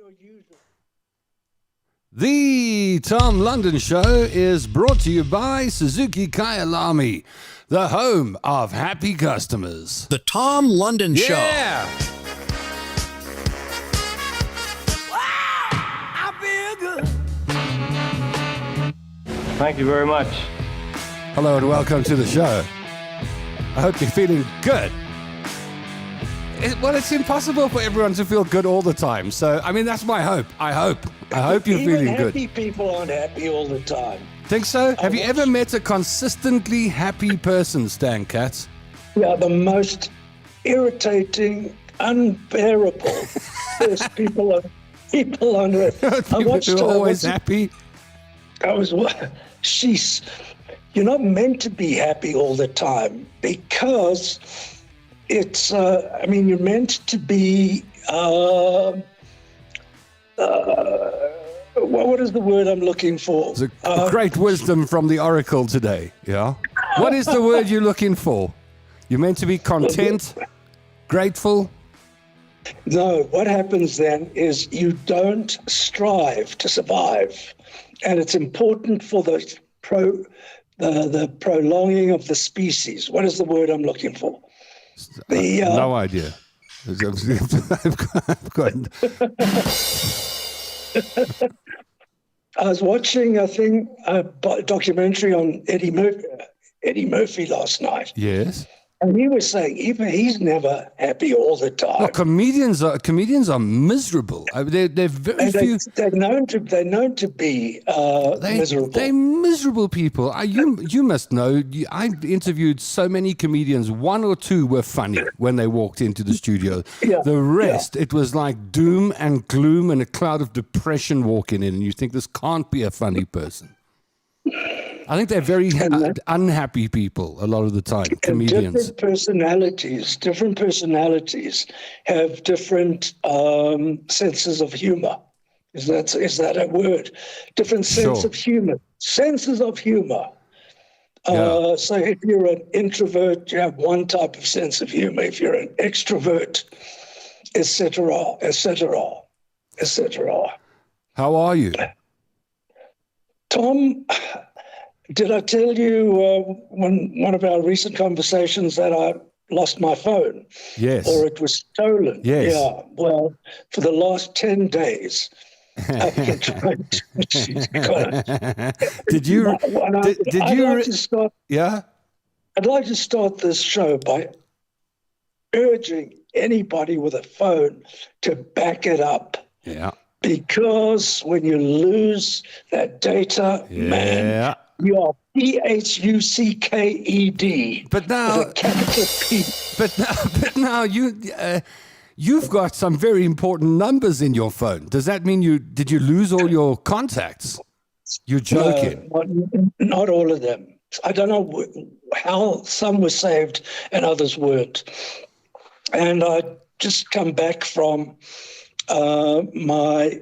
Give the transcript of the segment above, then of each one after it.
your usual. The Tom London Show is brought to you by Suzuki Kyalami, the home of happy customers. The Tom London Show. Yeah! Thank you very much. Hello and welcome to the show. I hope you're feeling good. Well, it's impossible for everyone to feel good all the time. So, I mean, that's my hope. I hope you're feeling good. Happy people aren't happy all the time. Think so? Have you ever met a consistently happy person, Stan Katz? Yeah, the most irritating, unbearable first people on earth. People who are always happy. You're not meant to be happy all the time because it's, you're meant to be, what is the word I'm looking for? It's a great wisdom from the Oracle today, yeah? What is the word you're looking for? You're meant to be content, grateful? No, what happens then is you don't strive to survive. And it's important for the prolonging of the species. What is the word I'm looking for? No idea. I've got... I was watching a documentary on Eddie Murphy last night. Yes. And he was saying even he's never happy all the time. Well, comedians are miserable. They're very few. They're known to be miserable. They're miserable people. You must know. I interviewed so many comedians. One or two were funny when they walked into the studio. Yeah, the rest, it was like doom and gloom and a cloud of depression walking in, and you think this can't be a funny person. I think they're very unhappy people a lot of the time, comedians. Different personalities have different senses of humor. Is that a word? Different sense of humor. Senses of humor. Yeah. So if you're an introvert, you have one type of sense of humor. If you're an extrovert, etc., etc., etc. How are you? Tom, did I tell you one of our recent conversations that I lost my phone? Yes. Or it was stolen? Yes. Yeah. Well, for the last 10 days, I've been trying to... Did you... Yeah? I'd like to start this show by urging anybody with a phone to back it up. Yeah. Because when you lose that data, man, you are PHUCKED. But now, with a capital P. But now you've got some very important numbers in your phone. Does that mean did you lose all your contacts? You're joking. No, not all of them. I don't know how some were saved and others weren't. And I just come back from my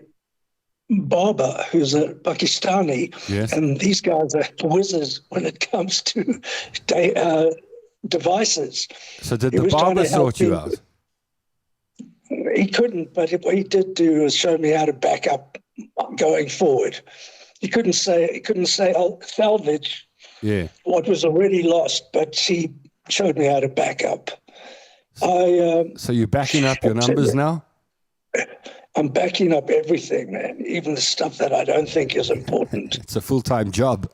barber, who's a Pakistani, yes. And these guys are wizards when it comes to devices. So did the barber sort you out? He couldn't, but what he did do was show me how to back up going forward. He couldn't say salvage what was already lost, but he showed me how to back up. So you're backing up your numbers now? I'm backing up everything, man, even the stuff that I don't think is important. It's a full-time job.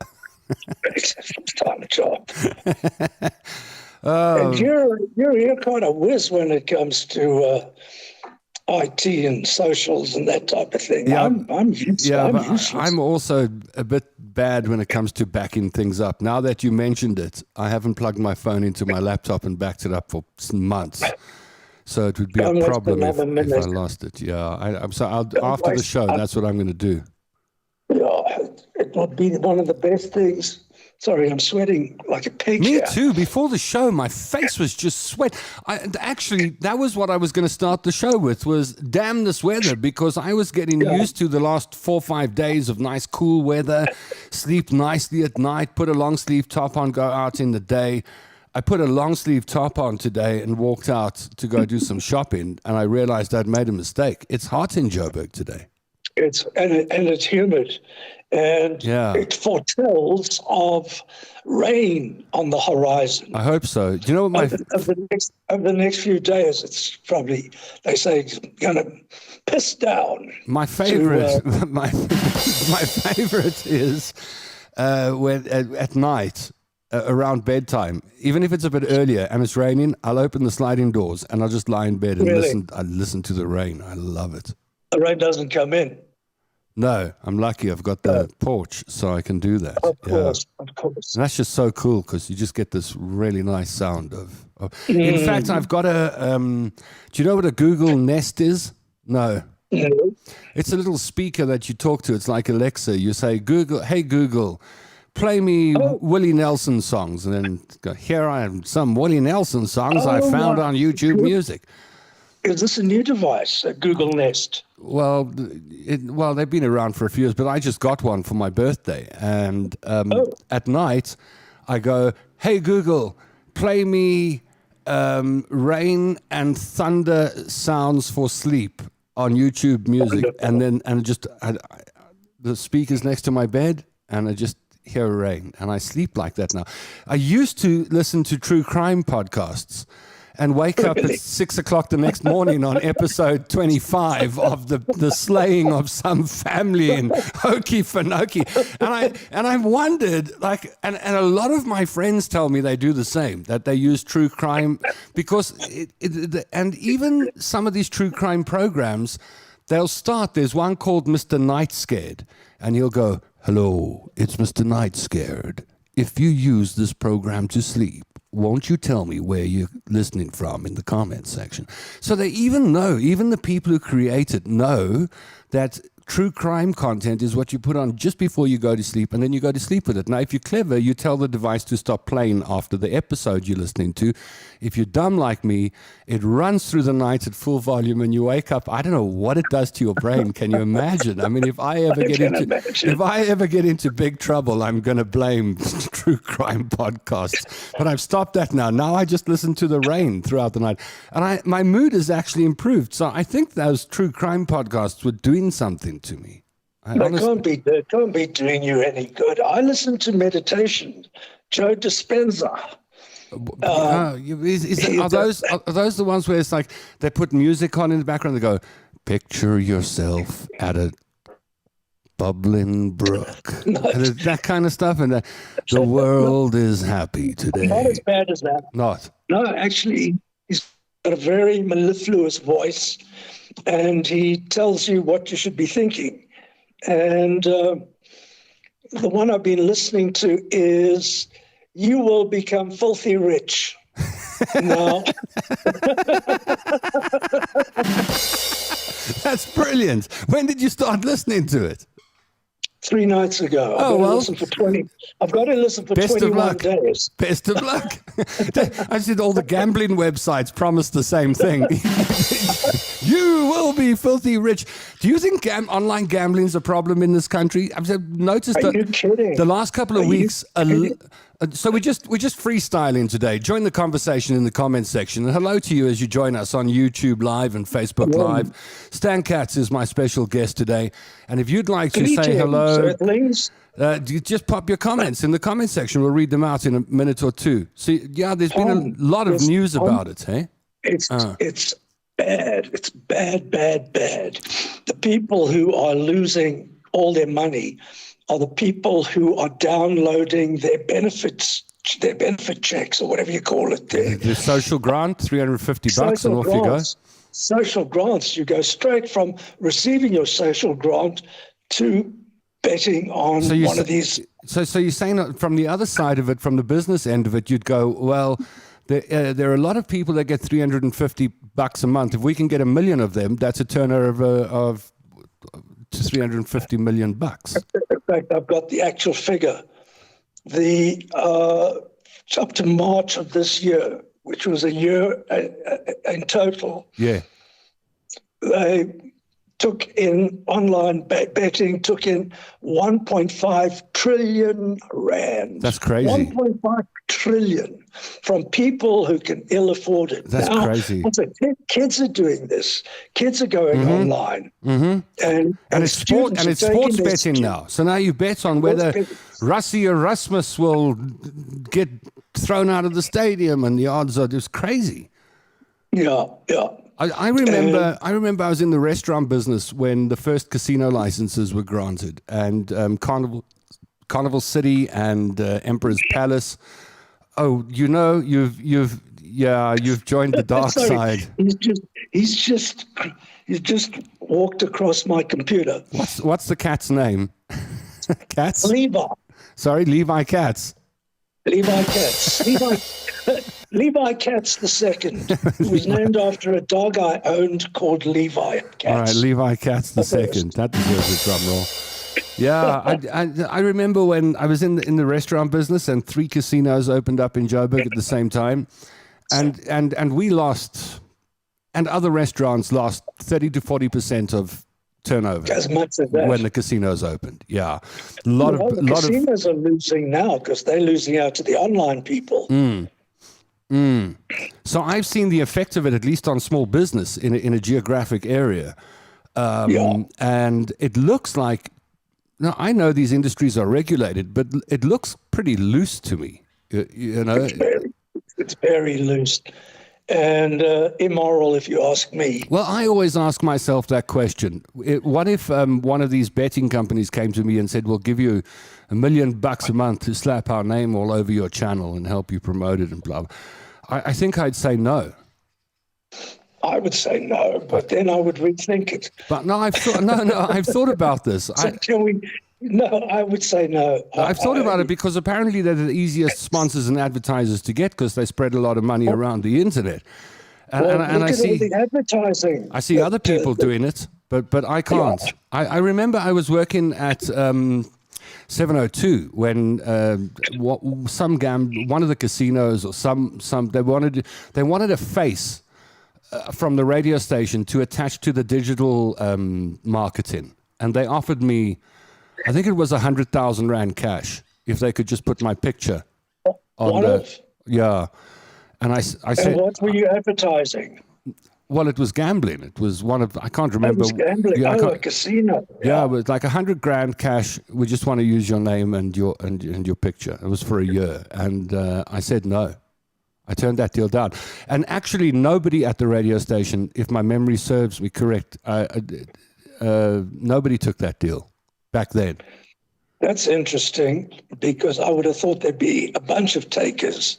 It's a full-time job. And you're kind of whiz when it comes to IT and socials and that type of thing. Yeah, I'm useless. I'm also a bit bad when it comes to backing things up. Now that you mentioned it, I haven't plugged my phone into my laptop and backed it up for months. So it would be a problem if I lost it. Yeah, after the show, that's what I'm going to do. Yeah, it would be one of the best things. Sorry, I'm sweating like a pig. Me here. too. Before the show, my face was just sweat. Actually, that was what I was going to start the show with, was damn this weather, because I was getting used to the last 4 or 5 days of nice, cool weather, sleep nicely at night, put a long sleeve top on, go out in the day. I put a long sleeve top on today and walked out to go do some shopping, and I realized I'd made a mistake. It's hot in Joburg today. It's humid, and it foretells of rain on the horizon. I hope so. Do you know what over the next few days, it's probably, they say, it's going to piss down. My favorite, my favorite is when at night. Around bedtime, even if it's a bit earlier and it's raining, I'll open the sliding doors and I'll just lie in bed and listen to the rain. I love it. The rain doesn't come in. No, I'm lucky. I've got the porch, so I can do that. Of course. And that's just so cool because you just get this really nice sound of. In fact, I've got a. Do you know what a Google Nest is? No. No. It's a little speaker that you talk to. It's like Alexa. You say, "Google, hey Google, play me Willie Nelson songs," and then go, here I am, some Willie Nelson songs I found on YouTube Music. Is this a new device, a Google Nest? Well, they've been around for a few years, but I just got one for my birthday. And at night, I go, hey, Google, play me rain and thunder sounds for sleep on YouTube Music. And then the speaker's next to my bed, and I just hear rain, and I sleep like that now. I used to listen to true crime podcasts and wake up at 6 o'clock the next morning on episode 25 of the slaying of some family in Okefenokee. And I wondered, like, and a lot of my friends tell me they do the same, that they use true crime because and even some of these true crime programs, there's one called Mr. Night Scared, and he'll go, hello, it's Mr. Night Scared. If you use this program to sleep, won't you tell me where you're listening from in the comments section? So they even the people who create it know that true crime content is what you put on just before you go to sleep, and then you go to sleep with it. Now, if you're clever, you tell the device to stop playing after the episode you're listening to. If you're dumb like me, it runs through the night at full volume, and you wake up. I don't know what it does to your brain. Can you imagine? I mean, if I ever get into big trouble, I'm going to blame true crime podcasts. But I've stopped that now. Now I just listen to the rain throughout the night, and my mood has actually improved. So I think those true crime podcasts were doing something to me. They can't be doing you any good. I listen to meditation. Joe Dispenza. Are those the ones where it's like they put music on in the background? They go, picture yourself at a bubbling brook, that kind of stuff, and the world is happy today. Not as bad as that. No, actually, he's got a very mellifluous voice, and he tells you what you should be thinking. And the one I've been listening to is, you will become filthy rich. Now, that's brilliant. When did you start listening to it? 3 nights ago. I've got to listen for 21 days. Best of luck. I said all the gambling websites promise the same thing. You will be filthy rich. Do you think online gambling is a problem in this country? I've noticed Are you kidding? The last couple of weeks. So we're just freestyling today. Join the conversation in the comments section. And hello to you as you join us on YouTube Live and Facebook Live. Stan Katz is my special guest today. And if you'd like to say hello, just pop your comments in the comment section. We'll read them out in a minute or two. So, yeah, there's been a lot of news about it, hey? It's bad. It's bad. The people who are losing all their money are the people who are downloading their benefit checks, or whatever you call it. The social grant, $350, and off you go. Social grants, you go straight from receiving your social grant to betting on one of these. So you're saying from the other side of it, from the business end of it, you'd go, well, there are a lot of people that get $350 a month. If we can get 1 million of them, that's a turnover of $350 million. In fact, I've got the actual figure. Up to March of this year, which was a year in total. Yeah. They betting took in 1.5 trillion rand. That's crazy. 1.5 trillion from people who can ill afford it. That's crazy. Kids are doing this. Kids are going online, and it's sports betting now. So now you bet on whether Rassie Erasmus will get thrown out of the stadium, and the odds are just crazy. Yeah. I remember I was in the restaurant business when the first casino licenses were granted, and Carnival City and Emperor's Palace. Oh, you've joined the dark side. He's just walked across my computer. What's the cat's name? Katz? Levi. Sorry, Levi Katz. Levi Katz. Levi Katz II, who was named after a dog I owned called Levi Katz. All right, Levi Katz II. That deserves a drum roll. Yeah, I remember when I was in the restaurant business and 3 casinos opened up in Joburg at the same time, and we lost, and other restaurants lost 30 to 40% of turnover as much as that when the casinos opened. Yeah, casinos are losing now because they're losing out to the online people. So I've seen the effect of it, at least on small business in a geographic area, and it looks like. Now, I know these industries are regulated, but it looks pretty loose to me. You know, it's very loose and immoral, if you ask me. Well, I always ask myself that question. What if one of these betting companies came to me and said, we'll give you $1 million a month to slap our name all over your channel and help you promote it and blah, blah. I think I'd say no. I would say no, but then I would rethink it. But no, I've thought about this. So I would say no. I've thought about it because apparently they're the easiest sponsors and advertisers to get because they spread a lot of money around the internet. And I see all the advertising. I see other people doing it, but I can't. Yeah. I remember I was working at 702 when one of the casinos or some they wanted a face. From the radio station to attach to the digital marketing. And they offered me, I think it was 100,000 Rand cash if they could just put my picture on yeah. And I said, and what were you advertising? Well, it was gambling. It was one of, I can't remember. It was gambling. Yeah, a casino. Yeah, it was like 100 grand cash. We just want to use your name and your picture. It was for a year. And I said no. I turned that deal down. And actually, nobody at the radio station, if my memory serves me correct, nobody took that deal back then. That's interesting because I would have thought there'd be a bunch of takers.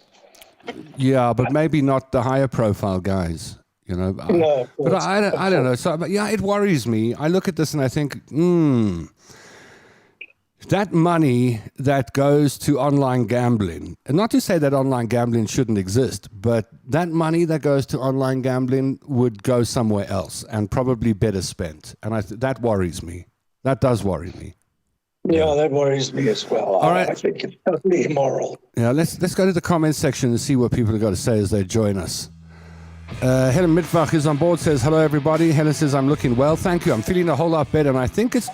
Yeah, but maybe not the higher profile guys, you know. No, but I don't know. So, yeah, it worries me. I look at this and I think, that money that goes to online gambling, and not to say that online gambling shouldn't exist, but that money that goes to online gambling would go somewhere else and probably better spent. And that worries me. That does worry me. Yeah, that worries me as well. All right. I think it's totally immoral. Yeah, let's go to the comments section and see what people have got to say as they join us. Helen Mitvach is on board, says, hello, everybody. Helen says, I'm looking well. Thank you. I'm feeling a whole lot better. And I think it's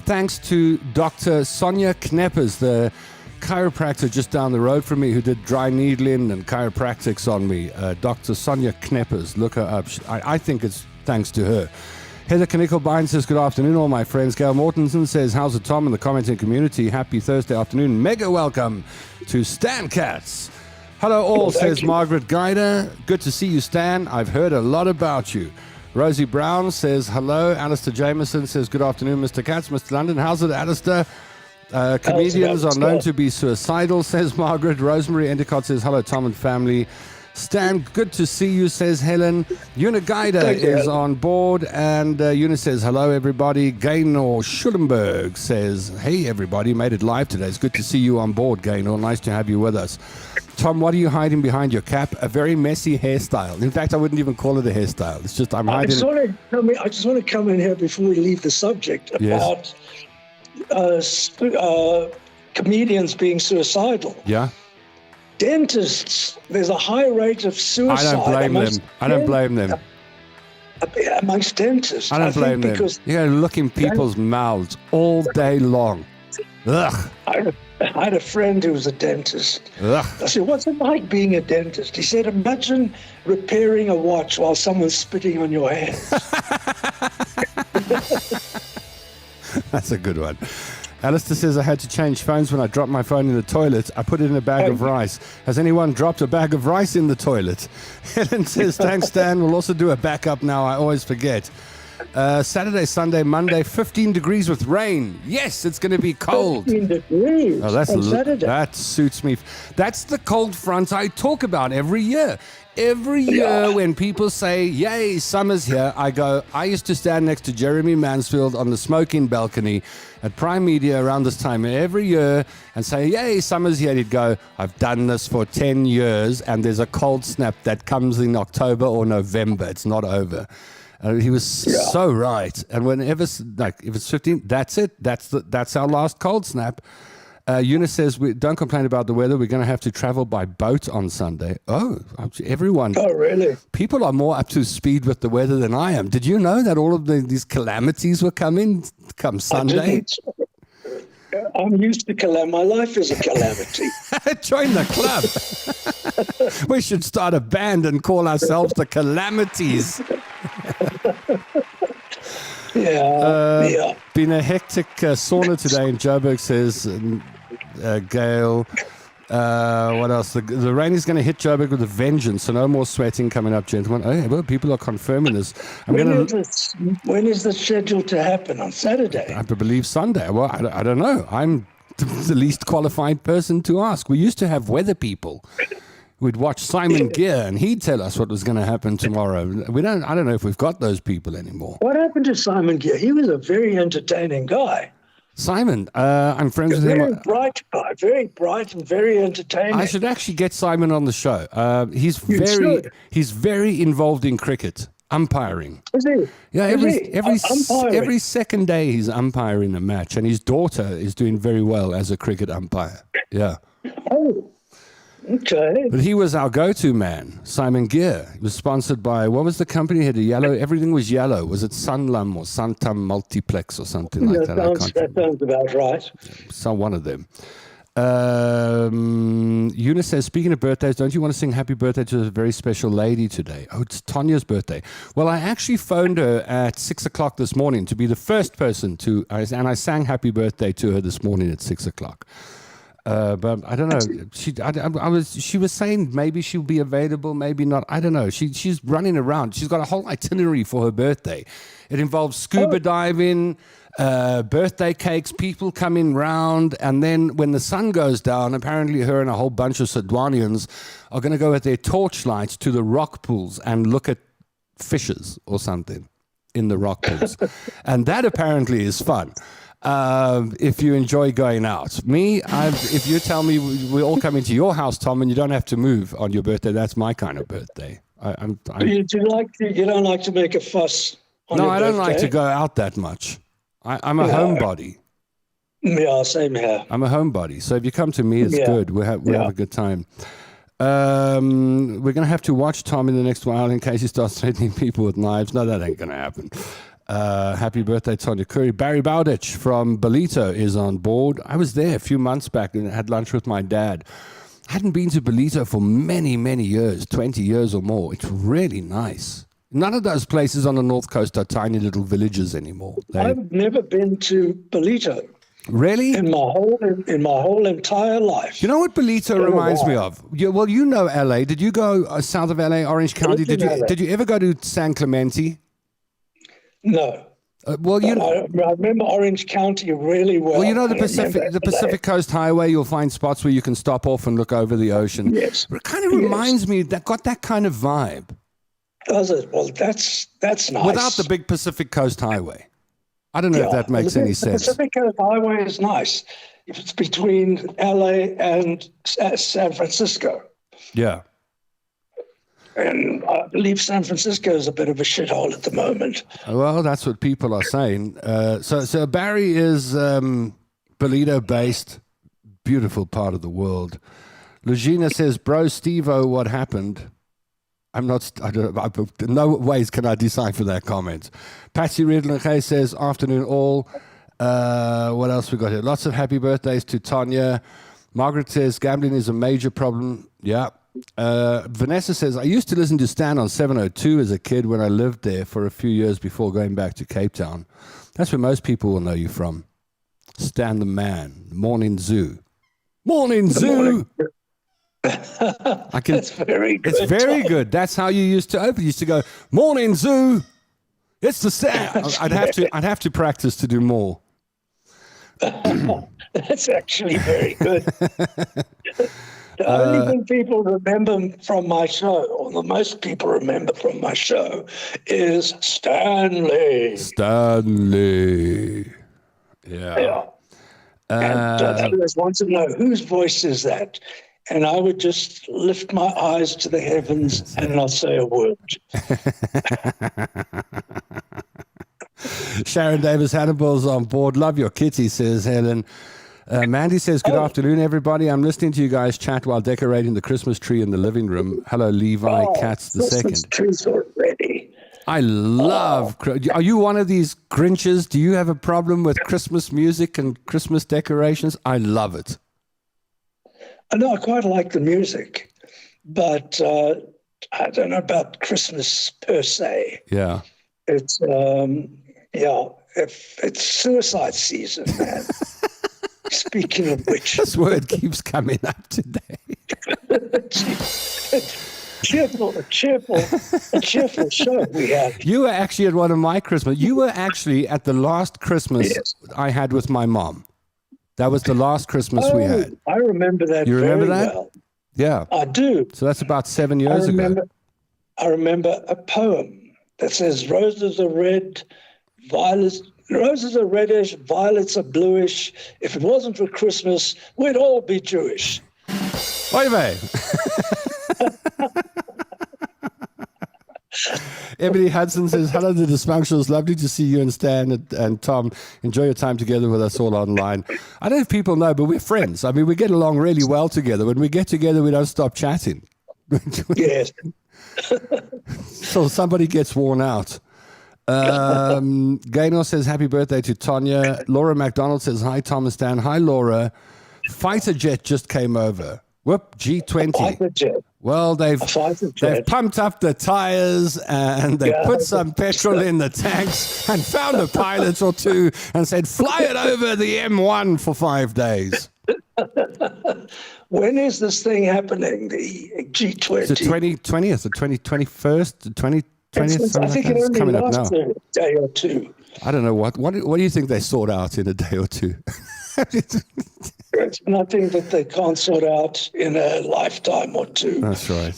thanks to Dr. Sonia Kneppers, the chiropractor just down the road from me who did dry needling and chiropractics on me. Dr. Sonia Kneppers, look her up. I think it's thanks to her. Heather Knickelbein says, good afternoon, all my friends. Gail Mortensen says, how's it, Tom, in the commenting community? Happy Thursday afternoon. Mega welcome to Stan Katz. Hello, all, says Margaret Guider. Good to see you, Stan. I've heard a lot about you. Rosie Brown says, hello. Alistair Jameson says, good afternoon, Mr. Katz, Mr. London. How's it, Alistair? Comedians are known to be suicidal, says Margaret. Rosemary Endicott says, hello, Tom and family. Stan, good to see you, says Helen. Una Guida is on board, and Una says, hello, everybody. Gaynor Schulenberg says, hey, everybody, made it live today. It's good to see you on board, Gaynor. Nice to have you with us. Tom, what are you hiding behind your cap? A very messy hairstyle. In fact, I wouldn't even call it a hairstyle. It's just I'm hiding it. I just want to come in here before we leave the subject about comedians being suicidal. Yeah. Dentists, there's a high rate of suicide. I don't blame them. amongst dentists. I don't blame them. Because Look in people's mouths all day long. Ugh. I had a friend who was a dentist. Ugh. I said, what's it like being a dentist? He said, imagine repairing a watch while someone's spitting on your hands. That's a good one. Alistair says, I had to change phones when I dropped my phone in the toilet. I put it in a bag of rice. Has anyone dropped a bag of rice in the toilet? Helen says, thanks, Stan. We'll also do a backup now. I always forget. Saturday, Sunday, Monday, 15 degrees with rain. Yes, it's going to be cold. 15 degrees on Saturday. That suits me. That's the cold front I talk about every year. Every year when people say, yay, summer's here, I go, I used to stand next to Jeremy Mansfield on the smoking balcony at Prime Media around this time every year and say, yay, summer's here. He'd go, I've done this for 10 years and there's a cold snap that comes in October or November. It's not over. He was so right. And whenever, like, if it's 15, that's it. That's our last cold snap. Eunice says, don't complain about the weather. We're going to have to travel by boat on Sunday. Oh, everyone. Oh, really? People are more up to speed with the weather than I am. Did you know that all of these calamities were coming come Sunday? I'm used to calamity. My life is a calamity. Join the club. We should start a band and call ourselves the Calamities. Been a hectic sauna today in Joburg, says Gail. What else? The rain is going to hit Joburg with a vengeance, so no more sweating coming up, gentlemen. Oh, well, people are confirming this. When is this scheduled to happen? On Saturday? I believe Sunday. Well, I don't know. I'm the least qualified person to ask. We used to have weather people. We'd watch Simon Gear, and he'd tell us what was going to happen tomorrow. I don't know if we've got those people anymore. What happened to Simon Gear? He was a very entertaining guy. Simon, I'm friends with him. Very bright guy, very bright and very entertaining. I should actually get Simon on the show. He's very involved in cricket, umpiring. Is he? Yeah, every second day he's umpiring a match, and his daughter is doing very well as a cricket umpire. Yeah. Oh. Okay. But he was our go-to man, Simon Gear. He was sponsored by, what was the company? He had a yellow, everything was yellow. Was it Sunlum or Santam Multiplex or something like that? That sounds about right. So one of them. Eunice says, speaking of birthdays, don't you want to sing happy birthday to a very special lady today? Oh, it's Tanya's birthday. Well, I actually phoned her at 6 o'clock this morning to be the first person to, and I sang happy birthday to her this morning at 6 o'clock. But I don't know. She was saying maybe she'll be available, maybe not. I don't know. She's running around. She's got a whole itinerary for her birthday. It involves scuba diving, birthday cakes, people coming round, and then when the sun goes down, apparently her and a whole bunch of Sedwanians are going to go with their torchlights to the rock pools and look at fishes or something in the rock pools. And that apparently is fun. If you enjoy going out. If you tell me we're all coming to your house, Tom, and you don't have to move on your birthday, that's my kind of birthday. You don't like to make a fuss on your birthday? No, I don't like to go out that much. I'm a homebody. Yeah, same here. I'm a homebody. So if you come to me, it's good. We'll have a good time. We're going to have to watch Tom in the next while in case he starts threatening people with knives. No, that ain't going to happen. Happy birthday, Tonya Curry. Barry Bowditch from Belito is on board. I was there a few months back and had lunch with my dad. I hadn't been to Belito for many, many years, 20 years or more. It's really nice. None of those places on the North Coast are tiny little villages anymore. I've never been to Belito. Really? In my whole entire life. You know what Belito reminds me of? Well, you know LA. Did you go south of LA, Orange County? Did you ever go to San Clemente? No. I remember Orange County really well. Well, you know the Pacific Coast Highway. You'll find spots where you can stop off and look over the ocean. Yes. It kind of reminds me got that kind of vibe. Does it? Well, that's nice. Without the big Pacific Coast Highway. I don't know if that makes any sense. The Pacific Coast Highway is nice if it's between LA and San Francisco. Yeah. And I believe San Francisco is a bit of a shithole at the moment. Well, that's what people are saying. So Barry is Belito-based, beautiful part of the world. Lugina says, bro, Steve-O, what happened? I'm not. No ways can I decipher that comment. Patsy Riedlinger says, "Afternoon all." What else we got here? Lots of happy birthdays to Tanya. Margaret says, "Gambling is a major problem." Yeah. Vanessa says, "I used to listen to Stan on 702 as a kid when I lived there for a few years before going back to Cape Town." That's where most people will know you from. Stan the Man, Morning Zoo. Morning Zoo! That's very good. It's very good. That's how you used to open. You used to go, "Morning Zoo. It's the Stan." I'd have to practice to do more. That's actually very good. The only thing people remember from my show, or the most people remember from my show, is Stanley. Stanley. Yeah. And they always want to know, whose voice is that? And I would just lift my eyes to the heavens and not say a word. Sharon Davis Hannibal's on board. Love your kitty, says Helen. Mandy says, "Good afternoon, everybody. I'm listening to you guys chat while decorating the Christmas tree in the living room. Hello, Levi Katz II. Christmas trees already. I love... Are you one of these Grinches? Do you have a problem with Christmas music and Christmas decorations? I love it. No, I quite like the music, but I don't know about Christmas per se. Yeah. It's, if it's suicide season, man. Speaking of which. This word keeps coming up today. A cheerful show we had. You were actually at one of my Christmas. You were actually at the last Christmas I had with my mom. That was the last Christmas we had. I remember that. You remember very that? Well. Yeah. I do. So that's about 7 years ago. I remember a poem that says, "Roses are red, violets. Roses are reddish, violets are bluish. If it wasn't for Christmas, we'd all be Jewish." Oy vey. Emily Hudson says, "Hello, the Dysfunctionals. Lovely to see you and Stan and Tom. Enjoy your time together with us all online." I don't know if people know, but we're friends. I mean, we get along really well together. When we get together, we don't stop chatting. Yes. So somebody gets worn out. Gaynor says, "Happy birthday to Tanya." Laura McDonald says, "Hi, Tom and Stan." Hi, Laura. Fighter jet just came over. Whoop, G20. Fighter jet. Well, they've pumped up the tires and they put some petrol in the tanks and found a pilot or two and said, "Fly it over the M1 for 5 days." When is this thing happening, the G20? It's the 20th, the 21st, the 20th. I think it only lasts a day or two. I don't know. What do you think they sort out in a day or two? It's nothing that they can't sort out in a lifetime or two. That's right.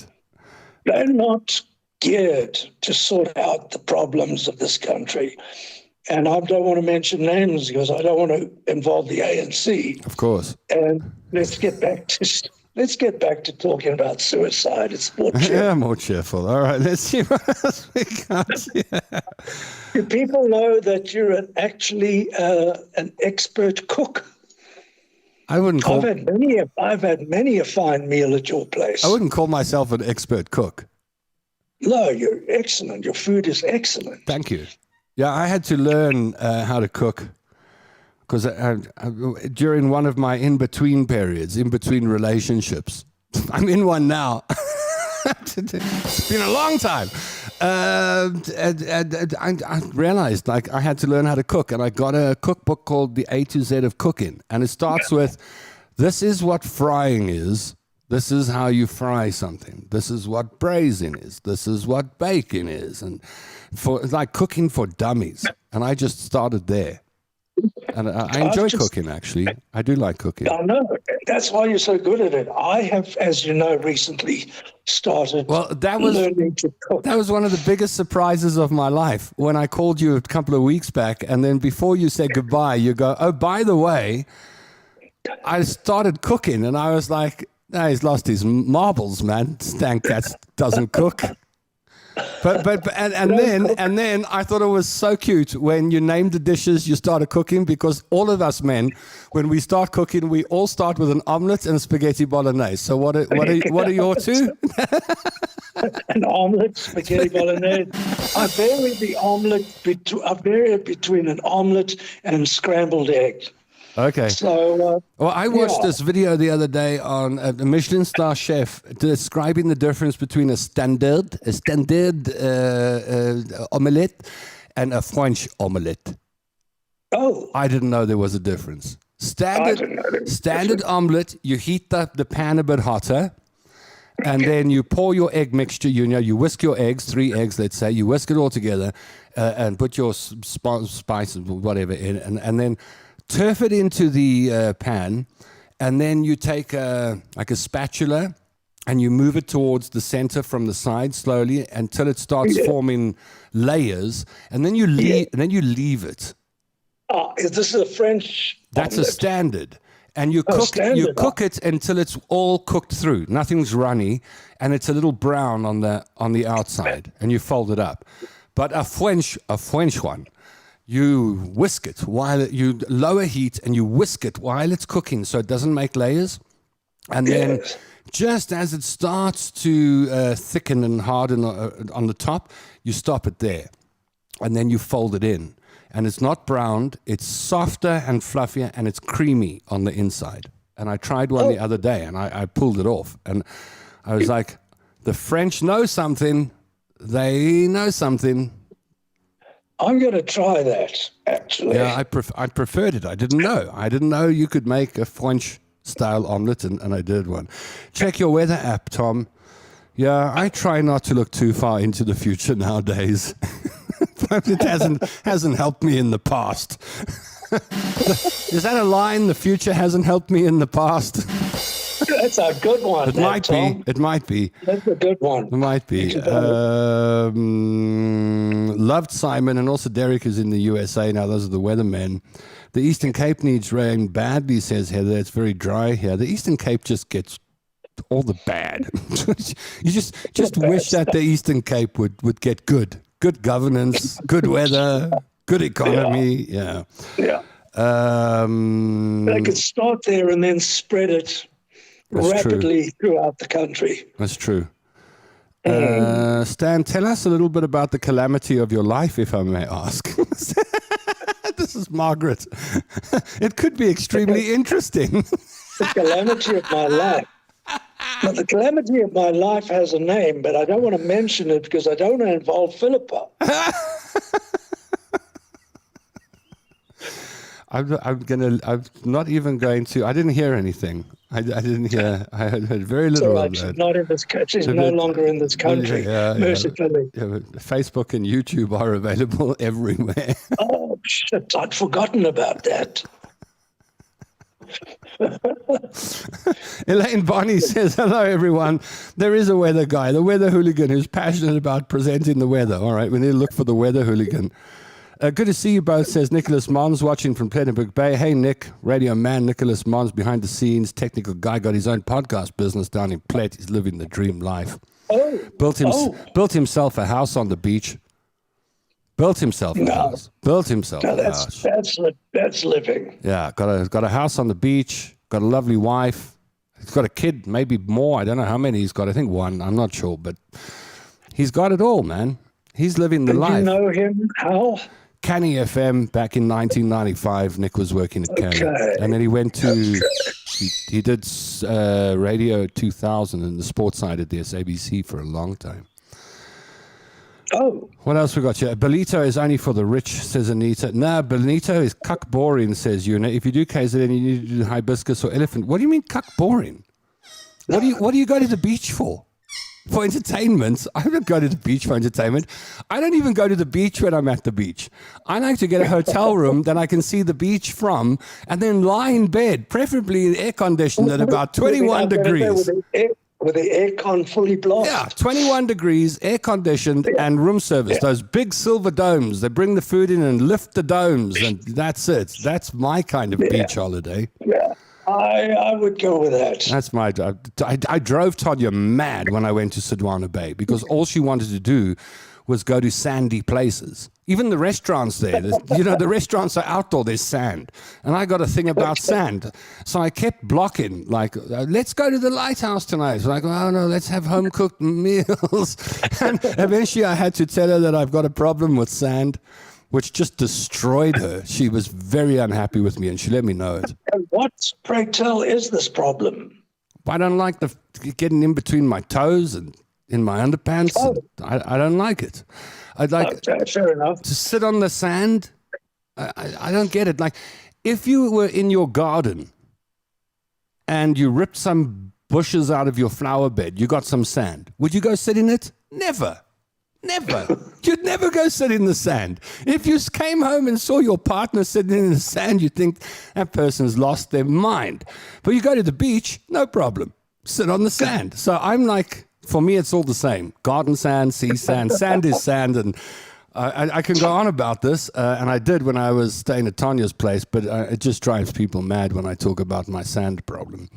They're not geared to sort out the problems of this country. And I don't want to mention names because I don't want to involve the ANC. Of course. And let's get back to talking about suicide. It's more cheerful. Yeah, more cheerful. All right, let's see what else we got. Yeah. Do people know that you're actually an expert cook? I wouldn't call. I've had many a fine meal at your place. I wouldn't call myself an expert cook. No, you're excellent. Your food is excellent. Thank you. Yeah, I had to learn how to cook because during one of my in-between periods, in-between relationships, I'm in one now. It's been a long time. And I realized like I had to learn how to cook, and I got a cookbook called The A to Z of Cooking, and it starts with, this is what frying is. This is how you fry something. This is what braising is. This is what baking is. And it's like cooking for dummies. And I just started there. And I enjoy cooking, actually. I do like cooking. I know. That's why you're so good at it. I have, as you know, recently started learning to cook. That was one of the biggest surprises of my life when I called you a couple of weeks back. And then before you said goodbye, you go, "Oh, by the way, I started cooking." And I was like, "No, he's lost his marbles, man. Stan Katz doesn't cook." And then I thought it was so cute when you named the dishes you started cooking, because all of us men, when we start cooking, we all start with an omelette and spaghetti bolognese. So what are your two? An omelette, spaghetti bolognese. I vary it between an omelette and scrambled egg. Okay. So, well, I watched this video the other day on a Michelin star chef describing the difference between a standard omelette and a French omelette. Oh, I didn't know there was a difference. Standard omelette, you heat the pan a bit hotter, and then you pour your egg mixture. You whisk your eggs, 3 eggs, let's say. You whisk it all together and put your spices, whatever, in, and then turf it into the pan, and then you take like a spatula and you move it towards the center from the side slowly until it starts forming layers, and then you leave it. Is this a French That's omelette? a standard. And you cook it until it's all cooked through. Nothing's runny, and it's a little brown on the outside, and you fold it up. But a French one, you whisk it while you lower heat, and you whisk it while it's cooking so it doesn't make layers. And then just as it starts to thicken and harden on the top, you stop it there. And then you fold it in. And it's not browned, it's softer and fluffier, and it's creamy on the inside. And I tried one the other day, and I pulled it off. And I was like, the French know something. They know something. I'm going to try that, actually. Yeah, I preferred it. I didn't know you could make a French-style omelette, and I did one. Check your weather app, Tom. Yeah, I try not to look too far into the future nowadays. It hasn't helped me in the past. Is that a line? The future hasn't helped me in the past. That's a good one. It might be. It might be. That's a good one. It might be. Loved Simon, and also Derek is in the USA now. Those are the weathermen. The Eastern Cape needs rain badly, says Heather. It's very dry here. The Eastern Cape just gets all the bad. You just wish that the Eastern Cape would get good governance, good weather, good economy. Yeah. They could start there and then spread it rapidly throughout the country. That's true. Stan, tell us a little bit about the calamity of your life, if I may ask. This is Margaret. It could be extremely interesting. The calamity of my life. Now, the calamity of my life has a name, but I don't want to mention it because I don't want to involve Philippa. I'm not even going to. I didn't hear anything. I didn't hear. I heard very little of that. She's not in this. She's no longer in this country. Mercifully. Yeah, Facebook and YouTube are available everywhere. Oh shit! I'd forgotten about that. Elaine Bonnie says, hello everyone. There is a weather guy, the weather hooligan, who's passionate about presenting the weather. All right, we need to look for the weather hooligan. Good to see you both, says Nicholas Mons, watching from Plettenberg Bay. Hey Nick, radio man Nicholas Mons, behind the scenes, technical guy, got his own podcast business down in Plet. He's living the dream life. Built himself a house on the beach. Built himself a house. That's living. Yeah, got a house on the beach. Got a lovely wife. He's got a kid, maybe more. I don't know how many he's got. I think one. I'm not sure, but he's got it all, man. He's living the life. You know him? How? Canny FM back in 1995. Nick was working at Canny, and then he went to. He did Radio 2000 and the sports side at the SABC for a long time. Oh. What else we got here? Belito is only for the rich, says Anita. Nah, Belito is cuck boring, says Una. If you do KZN, you need to do hibiscus or elephant. What do you mean cuck boring? What do you go to the beach for? For entertainment? I don't go to the beach for entertainment. I don't even go to the beach when I'm at the beach. I like to get a hotel room that I can see the beach from and then lie in bed, preferably air conditioned at about 21 degrees. With the aircon fully blocked. Yeah, 21 degrees, air-conditioned, and room service. Those big silver domes. They bring the food in and lift the domes, and that's it. That's my kind of beach holiday. Yeah. I would go with that. That's my. I drove Tonya mad when I went to Sedwana Bay because all she wanted to do was go to sandy places. Even the restaurants there, the restaurants are outdoor, there's sand. And I got a thing about sand. So I kept blocking, like, let's go to the lighthouse tonight. So I go, oh no, let's have home-cooked meals. And eventually I had to tell her that I've got a problem with sand, which just destroyed her. She was very unhappy with me, and she let me know it. And what, pray tell, is this problem? I don't like getting in between my toes and in my underpants. Oh. I don't like it. I'd like fair enough. to sit on the sand. I don't get it. Like, if you were in your garden and you ripped some bushes out of your flower bed, you got some sand, would you go sit in it? Never. Never. You'd never go sit in the sand. If you came home and saw your partner sitting in the sand, you'd think that person's lost their mind. But you go to the beach, no problem. Sit on the sand. So I'm like, for me, it's all the same. Garden sand, sea sand. Sand is sand. And I can go on about this. And I did when I was staying at Tanya's place. But it just drives people mad when I talk about my sand problem.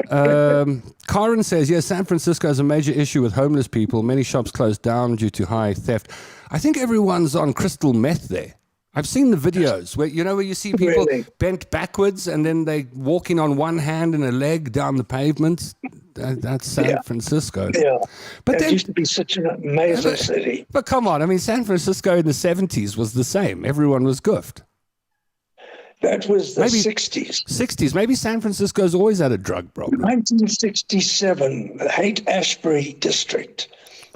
Karen says, yes, San Francisco has a major issue with homeless people. Many shops closed down due to high theft. I think everyone's on crystal meth there. I've seen the videos where you see people bent backwards and then they walking on one hand and a leg down the pavement. That's San Francisco. Yeah, but it used to be such an amazing city. But come on, I mean, San Francisco in the 70s was the same. Everyone was goofed. That was the 60s. 60s. Maybe San Francisco's always had a drug problem. 1967, the Haight-Ashbury district.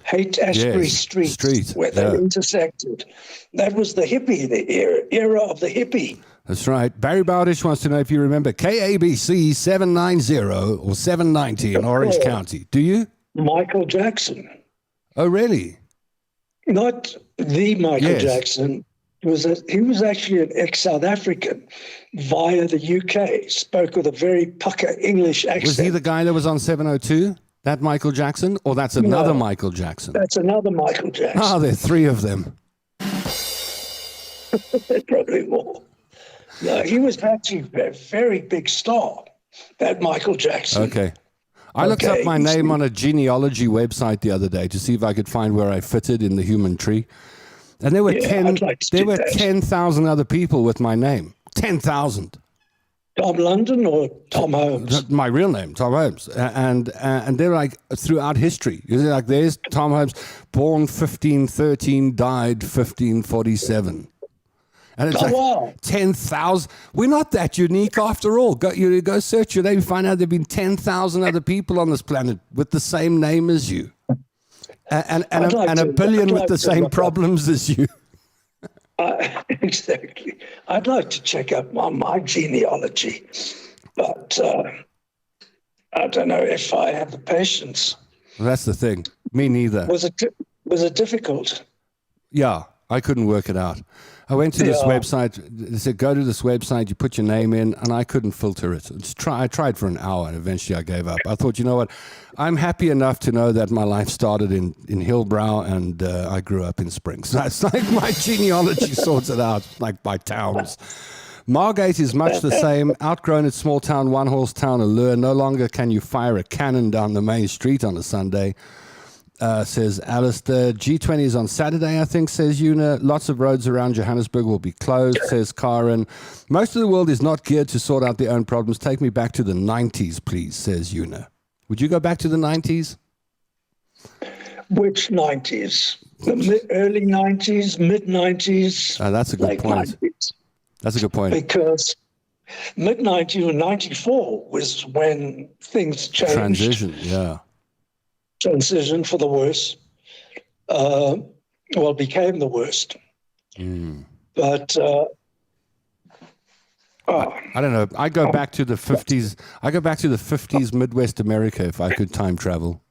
Haight-Ashbury Street, where they intersected. That was the hippie, the era of the hippie. That's right. Barry Bowdish wants to know if you remember KABC 790 or 790 in Orange County. Do you? Michael Jackson. Oh, really? Not the Michael Jackson. He was actually an ex-South African via the UK, spoke with a very pucker English accent. Was he the guy that was on 702? That Michael Jackson? Or that's another Michael Jackson? That's another Michael Jackson. Oh, there are three of them. Probably more. No, he was actually a very big star, that Michael Jackson. Okay. I looked up my name on a genealogy website the other day to see if I could find where I fitted in the human tree. And there were 10,000 other people with my name. 10,000. Tom London or Tom Holmes? My real name, Tom Holmes. And they're like throughout history. Like there's Tom Holmes, born 1513, died 1547. And it's 10,000. We're not that unique after all. Go search your name, find out there have been 10,000 other people on this planet with the same name as you. And a billion with the same problems as you. Exactly. I'd like to check out my genealogy, but I don't know if I have the patience. Well, that's the thing. Me neither. Was it difficult? Yeah, I couldn't work it out. I went to this website. They said, go to this website, you put your name in, and I couldn't filter it. I tried for an hour, and eventually I gave up. I thought, you know what? I'm happy enough to know that my life started in Hillbrow, and I grew up in Springs. That's like my genealogy sorts it out, like by towns. Margate is much the same. Outgrown its small town, one-horse town allure. No longer can you fire a cannon down the main street on a Sunday. Says Alistair. G20 is on Saturday, I think, says Una. Lots of roads around Johannesburg will be closed, says Karen. Most of the world is not geared to sort out their own problems. Take me back to the 90s, please, says Una. Would you go back to the 90s? Which 90s? The early 90s, mid-90s? That's a good point. 90s. That's a good point. Because mid-90s or 94 was when things changed. Transition, yeah. Transition for the worse, became the worst. But I don't know. I go back to the 50s. I go back to the 50s Midwest America if I could time travel.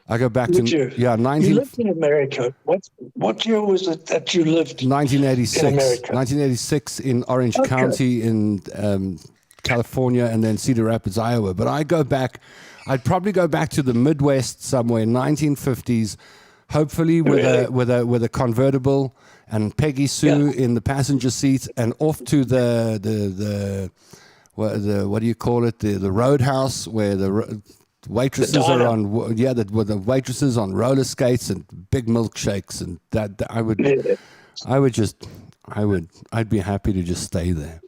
I go back to 19. You lived in America. What year was it that you lived? 1986. In America? 1986 in Orange County in California, and then Cedar Rapids, Iowa. But I'd probably go back to the Midwest somewhere, 1950s, hopefully with a convertible and Peggy Sue in the passenger seat, and off to the what do you call it? The roadhouse where the waitresses are on, with the waitresses on roller skates and big milkshakes, and I'd be happy to just stay there.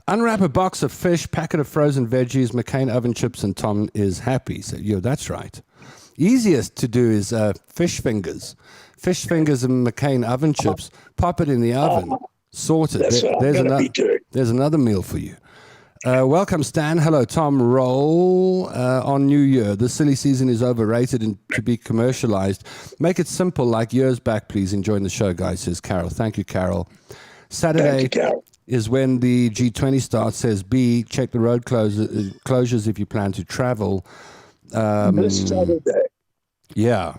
Unwrap a box of fish, packet of frozen veggies, McCain oven chips, and Tom is happy. So, that's right. Easiest to do is fish fingers. Fish fingers and McCain oven chips. Pop it in the oven. Sort it. There's another meal for you. Welcome, Stan. Hello, Tom. Roll on New Year. The silly season is overrated and to be commercialized. Make it simple like years back, please. Enjoying the show, guys, says Carol. Thank you, Carol. Saturday is when the G20 starts, says B. Check the road closures if you plan to travel. This Saturday. Yeah,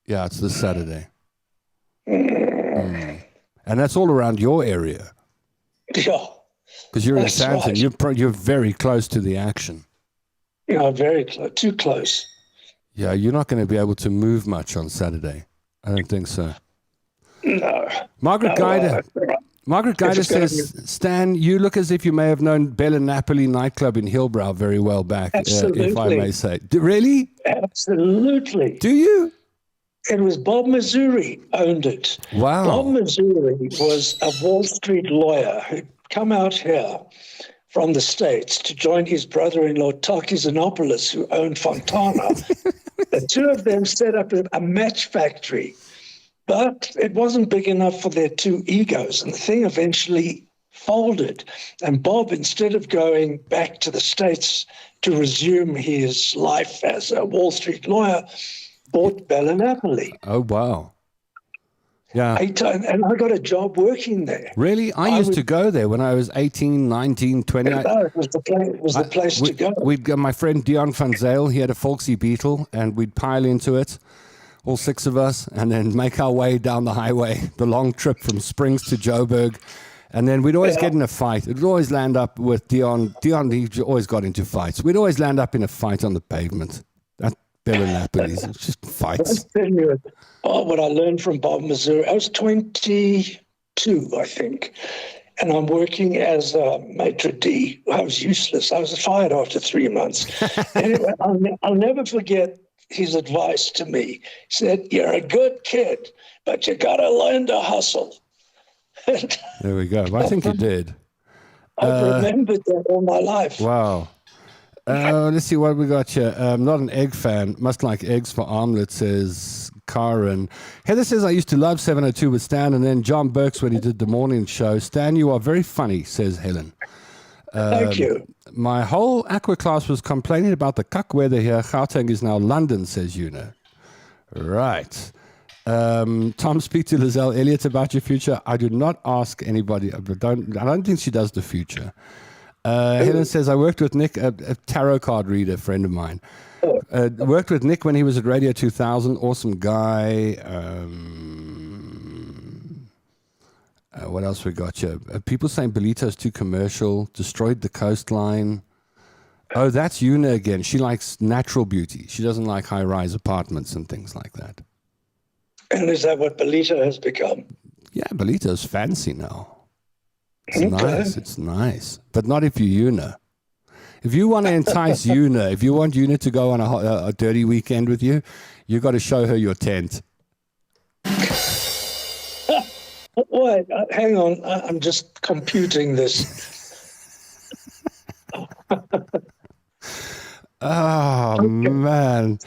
it's this Saturday. And that's all around your area. Yeah. Because you're in Sandton. Right. You're very close to the action. Yeah, very close. Too close. Yeah, you're not going to be able to move much on Saturday. I don't think so. No. Margaret Guider says, Stan, you look as if you may have known Bella Napoli nightclub in Hillbrow very well back, if I may say. Really? Absolutely. Do you? It was Bob Missouri owned it. Wow. Bob Missouri was a Wall Street lawyer who'd come out here from the States to join his brother-in-law, Taki Xenopoulos, who owned Fontana. The two of them set up a match factory. But it wasn't big enough for their two egos, and the thing eventually folded. And Bob, instead of going back to the States to resume his life as a Wall Street lawyer, bought Bella Napoli. Oh, wow. Yeah. And I got a job working there. Really? I used to go there when I was 18, 19, 20. It was the place to go. We'd go, my friend Dion van Zyl, he had a Volksy Beetle, and we'd pile into it, all six of us, and then make our way down the highway, the long trip from Springs to Joburg. And then we'd always get in a fight. It would always land up with Dion. Dion, he always got into fights. We'd always land up in a fight on the pavement. That Bella Napoli's, it's just fights. What I learned from Bob Missouri, I was 22, I think, and I'm working as a maitre d'. I was useless. I was fired after 3 months. Anyway, I'll never forget his advice to me. He said, "You're a good kid, but you got to learn to hustle." There we go. Well, I think you did. I've remembered that all my life. Wow. Let's see what we got here. Not an egg fan. Must like eggs for omelette, says Karen. Heather says, I used to love 702 with Stan, and then John Burks when he did the morning show. Stan, you are very funny, says Helen. Thank you. My whole aqua class was complaining about the cuck weather here. Gauteng is now London, says Una. Right. Tom, speak to Lizelle Elliott about your future. I do not ask anybody. I don't think she does the future. Helen says, I worked with Nick, a tarot card reader, friend of mine. Worked with Nick when he was at Radio 2000. Awesome guy. What else we got here? People saying Belito's too commercial, destroyed the coastline. Oh, that's Una again. She likes natural beauty. She doesn't like high-rise apartments and things like that. And is that what Belito has become? Yeah, Belito's fancy now. It's nice. It's nice. But not if you're Una. If you want to entice Una, if you want Una to go on a dirty weekend with you, you got to show her your tent. Wait, hang on. I'm just computing this. Oh, man.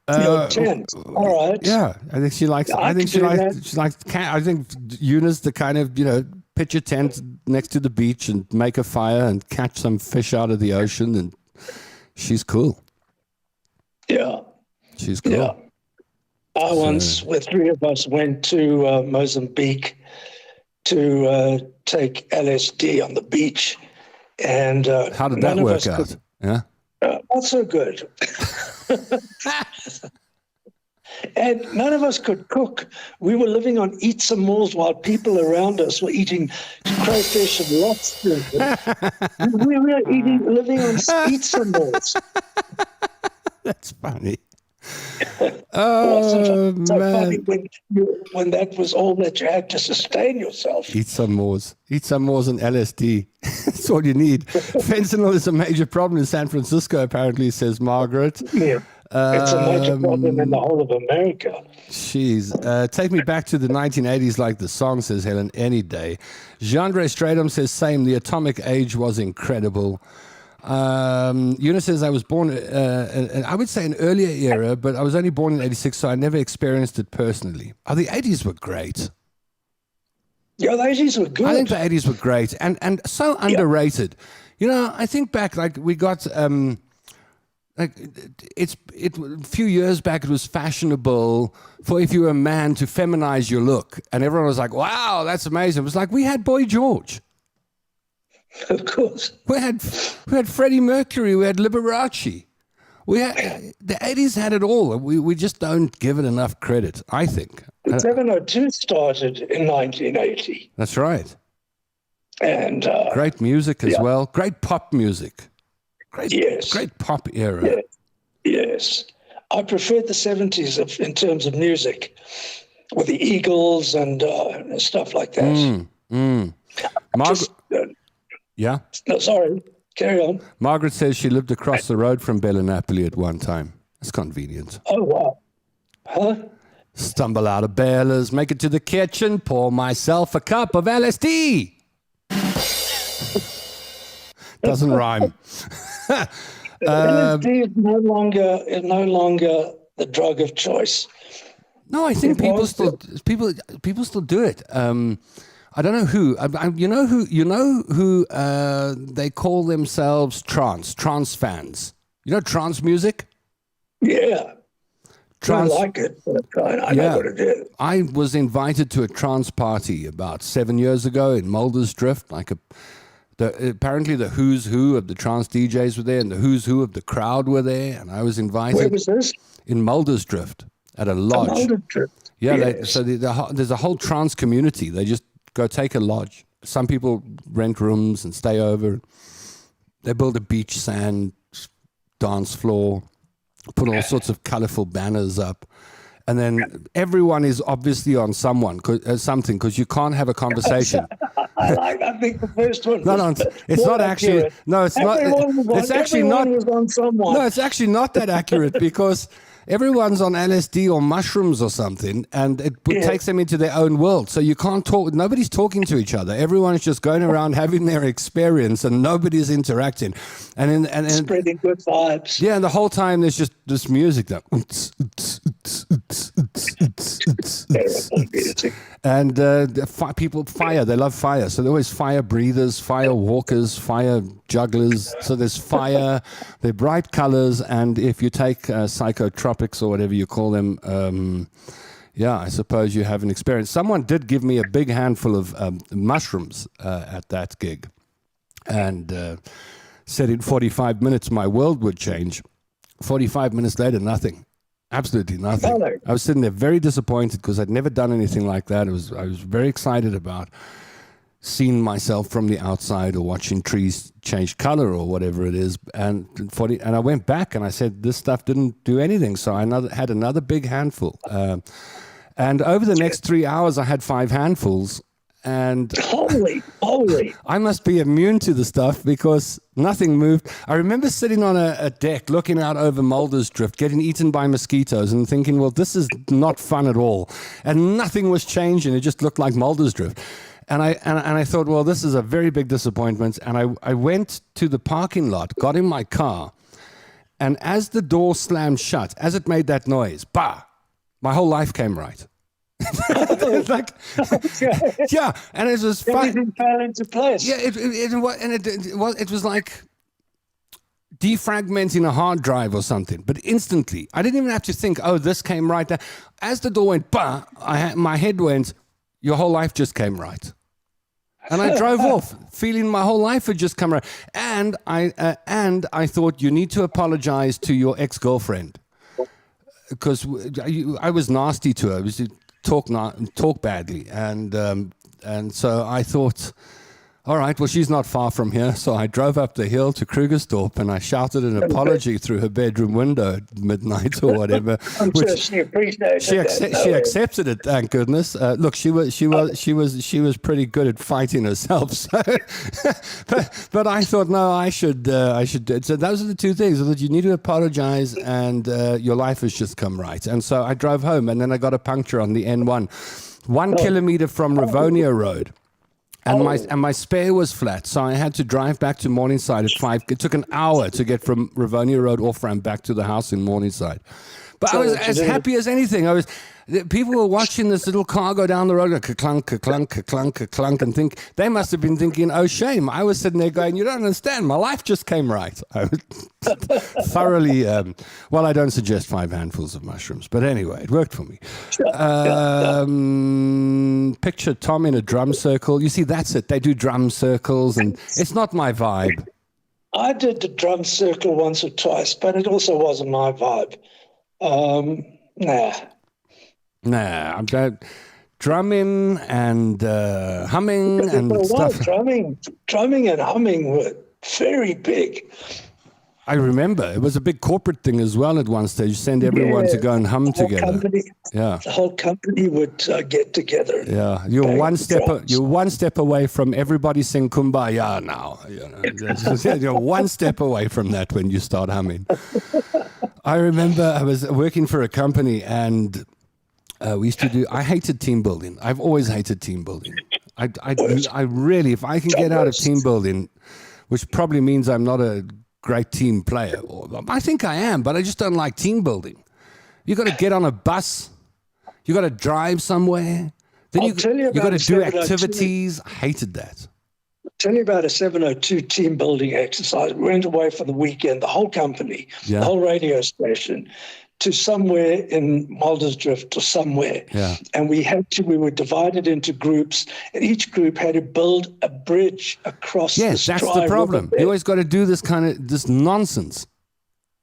Your tent. All right. Yeah, I think she likes. I think she likes. I think Una's the kind of pitch a tent next to the beach and make a fire and catch some fish out of the ocean, and she's cool. Yeah, she's cool. Yeah. Once, with three of us, went to Mozambique to take LSD on the beach, and how did that work out? Yeah, not so good. And none of us could cook. We were living on eat some moles while people around us were eating crayfish and lobster. We were living on eat some moles. That's funny. Oh, so man. Funny when that was all that you had to sustain yourself. Eat some moles and LSD. That's all you need. Fentanyl is a major problem in San Francisco, apparently, says Margaret. Yeah. It's a major problem in the whole of America. Jeez. Take me back to the 1980s like the song, says Helen, any day. Jeandre Stradom says, same, the atomic age was incredible. Eunice says, I was born, I would say an earlier era, but I was only born in 86, so I never experienced it personally. Oh, the 80s were great. Yeah, the 80s were good. I think the 80s were great and so underrated. You know, I think back, like we got... Like a few years back, it was fashionable for if you were a man to feminize your look, and everyone was like, "Wow, that's amazing." It was like we had Boy George, of course. We had Freddie Mercury, we had Liberace, we had the '80s had it all. We just don't give it enough credit, I think. 702 started in 1980. That's right. And great music as well, great pop music. Yes. Great pop era. Yes. I preferred the 70s in terms of music with the Eagles and stuff like that. Yeah? No, sorry. Carry on. Margaret says she lived across the road from Bella Napoli at one time. It's convenient. Oh, wow. Huh? Stumble out of Bella's, make it to the kitchen, pour myself a cup of LSD. Doesn't rhyme. LSD is no longer the drug of choice. No, I think people still do it. I don't know who. You know who they call themselves trance fans. You know trance music? Yeah. I like it, but I know what it is. I was invited to a trance party about 7 years ago in Mulder's Drift, apparently the who's who of the trance DJs were there and the who's who of the crowd were there, and I was invited. Where was this? In Mulder's Drift at a lodge. Mulder's Drift. Yeah, yes. There's a whole trance community. They just go take a lodge. Some people rent rooms and stay over. They build a beach sand dance floor, put all sorts of colorful banners up. And then everyone is obviously on something because you can't have a conversation. I think the first one. No, it's not actually. Accurate. No, it's not. It's actually not. Was on someone. No, it's actually not that accurate because everyone's on LSD or mushrooms or something, and it takes them into their own world. So you can't talk. Nobody's talking to each other. Everyone's just going around having their experience, and nobody's interacting. And spreading good vibes. Yeah, and the whole time there's just this music that. And people fire. They love fire. So they're always fire breathers, fire walkers, fire jugglers. So there's fire. They're bright colors. And if you take psychotropics or whatever you call them, I suppose you have an experience. Someone did give me a big handful of mushrooms at that gig, and said in 45 minutes my world would change. 45 minutes later, nothing. Absolutely nothing. Hello. I was sitting there very disappointed because I'd never done anything like that. I was very excited about seeing myself from the outside or watching trees change color or whatever it is. And I went back and I said, this stuff didn't do anything. So I had another big handful. And over the next 3 hours, I had 5 handfuls. And holy! I must be immune to the stuff because nothing moved. I remember sitting on a deck looking out over Mulder's Drift, getting eaten by mosquitoes and thinking, well, this is not fun at all. And nothing was changing. It just looked like Mulder's Drift. And I thought, well, this is a very big disappointment. And I went to the parking lot, got in my car, and as the door slammed shut, as it made that noise, bah, my whole life came right. Like, yeah, and it was fun. Everything fell into place. Yeah, it was like defragmenting a hard drive or something. But instantly, I didn't even have to think. Oh, this came right there. As the door went, bah, my head went. Your whole life just came right, and I drove off, feeling my whole life had just come right. And I thought you need to apologize to your ex-girlfriend because I was nasty to her. I was talk badly, and so I thought All right, well, she's not far from here. So I drove up the hill to Krugersdorp and I shouted an apology through her bedroom window at midnight or whatever. I'm sure she appreciated she that. accepted it, thank goodness. Look, she was pretty good at fighting herself. So, but I thought, no, I should do it. So those are the two things: that you need to apologize, and your life has just come right. And so I drove home, and then I got a puncture on the N1, 1 kilometer from Rivonia Road. And my spare was flat, so I had to drive back to Morningside at 5. It took an hour to get from Rivonia Road off-ramp back to the house in Morningside. But I was as happy as anything. People were watching this little car go down the road, like ka-clunk, ka-clunk, ka-clunk, ka-clunk, and they must have been thinking, oh, shame. I was sitting there going, you don't understand. My life just came right. I was thoroughly, well, I don't suggest 5 handfuls of mushrooms, but anyway, it worked for me. Picture Tom in a drum circle. You see, that's it. They do drum circles, and it's not my vibe. I did the drum circle once or twice, but it also wasn't my vibe. Nah, I'm drumming and humming and stuff. Drumming and humming were very big. I remember it was a big corporate thing as well at one stage. You send everyone to go and hum together. The whole company would get together. Yeah, you're one step away from everybody sing Kumbaya now. You're one step away from that when you start humming. I remember I was working for a company and we used to do. I hated team building. I've always hated team building. I really, if I can get out of team building, which probably means I'm not a great team player, or I think I am, but I just don't like team building. You got to get on a bus. You got to drive somewhere. Then you got to do activities. I hated that. I'll tell you about a 702 team building exercise. We went away for the weekend, the whole company, the whole radio station, to somewhere in Muldersdrift or somewhere. Yeah. And we were divided into groups, and each group had to build a bridge across the Yes, that's the problem. You always got to do this this nonsense.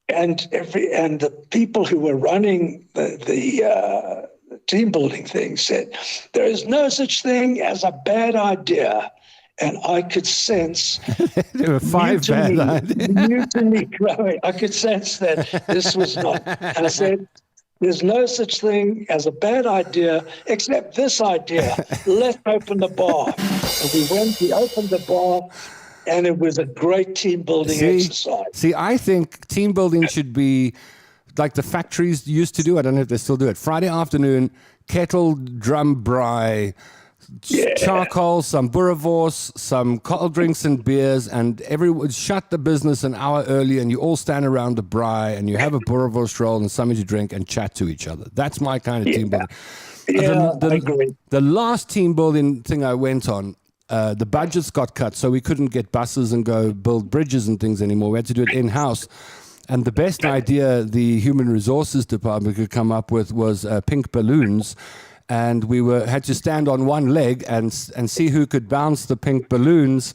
And the people who were running the team building thing said, there is no such thing as a bad idea. And I could sense there were 5 bad ideas. Mutiny growing. I could sense that this was not. And I said, there's no such thing as a bad idea except this idea. Let's open the bar. And we opened the bar, and it was a great team building exercise. See, I think team building should be like the factories used to do. I don't know if they still do it. Friday afternoon, kettle, drum, braai, charcoal, some boerewors, some cold drinks and beers, and everyone shut the business an hour early, and you all stand around the braai and you have a boerewors roll and something to drink and chat to each other. That's my kind of team building. I agree. The last team building thing I went on, the budgets got cut, so we couldn't get buses and go build bridges and things anymore. We had to do it in-house. And the best idea the human resources department could come up with was pink balloons. And we had to stand on one leg and see who could bounce the pink balloons.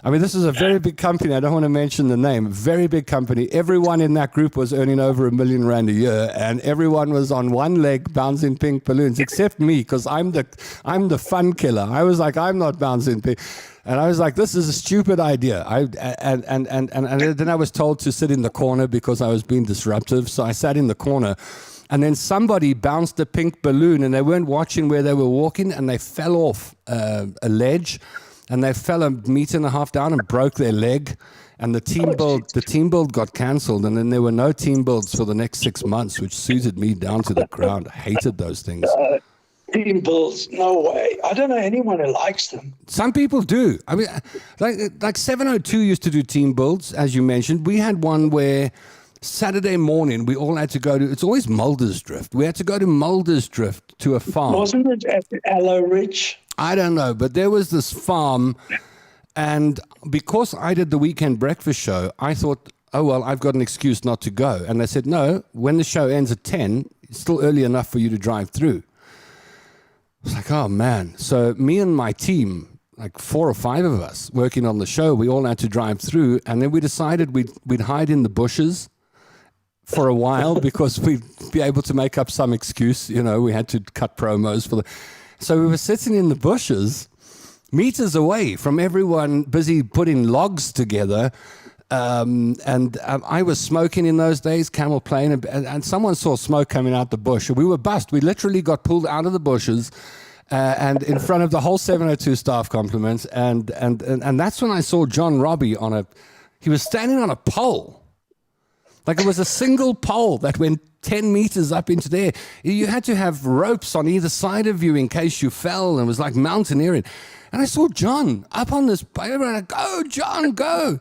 I mean, this is a very big company. I don't want to mention the name. Very big company. Everyone in that group was earning over R1 million a year, and everyone was on one leg bouncing pink balloons, except me, because I'm the fun killer. I was like, I'm not bouncing pink. And I was like, this is a stupid idea. And then I was told to sit in the corner because I was being disruptive. So I sat in the corner. And then somebody bounced a pink balloon, and they weren't watching where they were walking, and they fell off a ledge, and they fell 1.5 meters down and broke their leg. And the team build got cancelled, and then there were no team builds for the next 6 months, which suited me down to the ground. I hated those things. Team builds, no way. I don't know anyone who likes them. Some people do. I mean, like 702 used to do team builds, as you mentioned. We had one where Saturday morning, we all had to go to, it's always Muldersdrift. We had to go to Muldersdrift to a farm. Wasn't it at Aloe Ridge? I don't know, but there was this farm, and because I did the weekend breakfast show, I thought, oh, well, I've got an excuse not to go. And they said, no, when the show ends at 10, it's still early enough for you to drive through. I was like, oh, man. So me and my team, like 4 or 5 of us working on the show, we all had to drive through, and then we decided we'd hide in the bushes for a while because we'd be able to make up some excuse. You know, we had to cut promos for so we were sitting in the bushes meters away from everyone busy putting logs together. I was smoking in those days, camel plane, and someone saw smoke coming out the bush. We were bust. We literally got pulled out of the bushes and in front of the whole 702 staff complement. And that's when I saw John Robbie he was standing on a pole. Like it was a single pole that went 10 meters up into the air. You had to have ropes on either side of you in case you fell, and it was like mountaineering. And I saw John up on this pole. Everyone, go, John, go.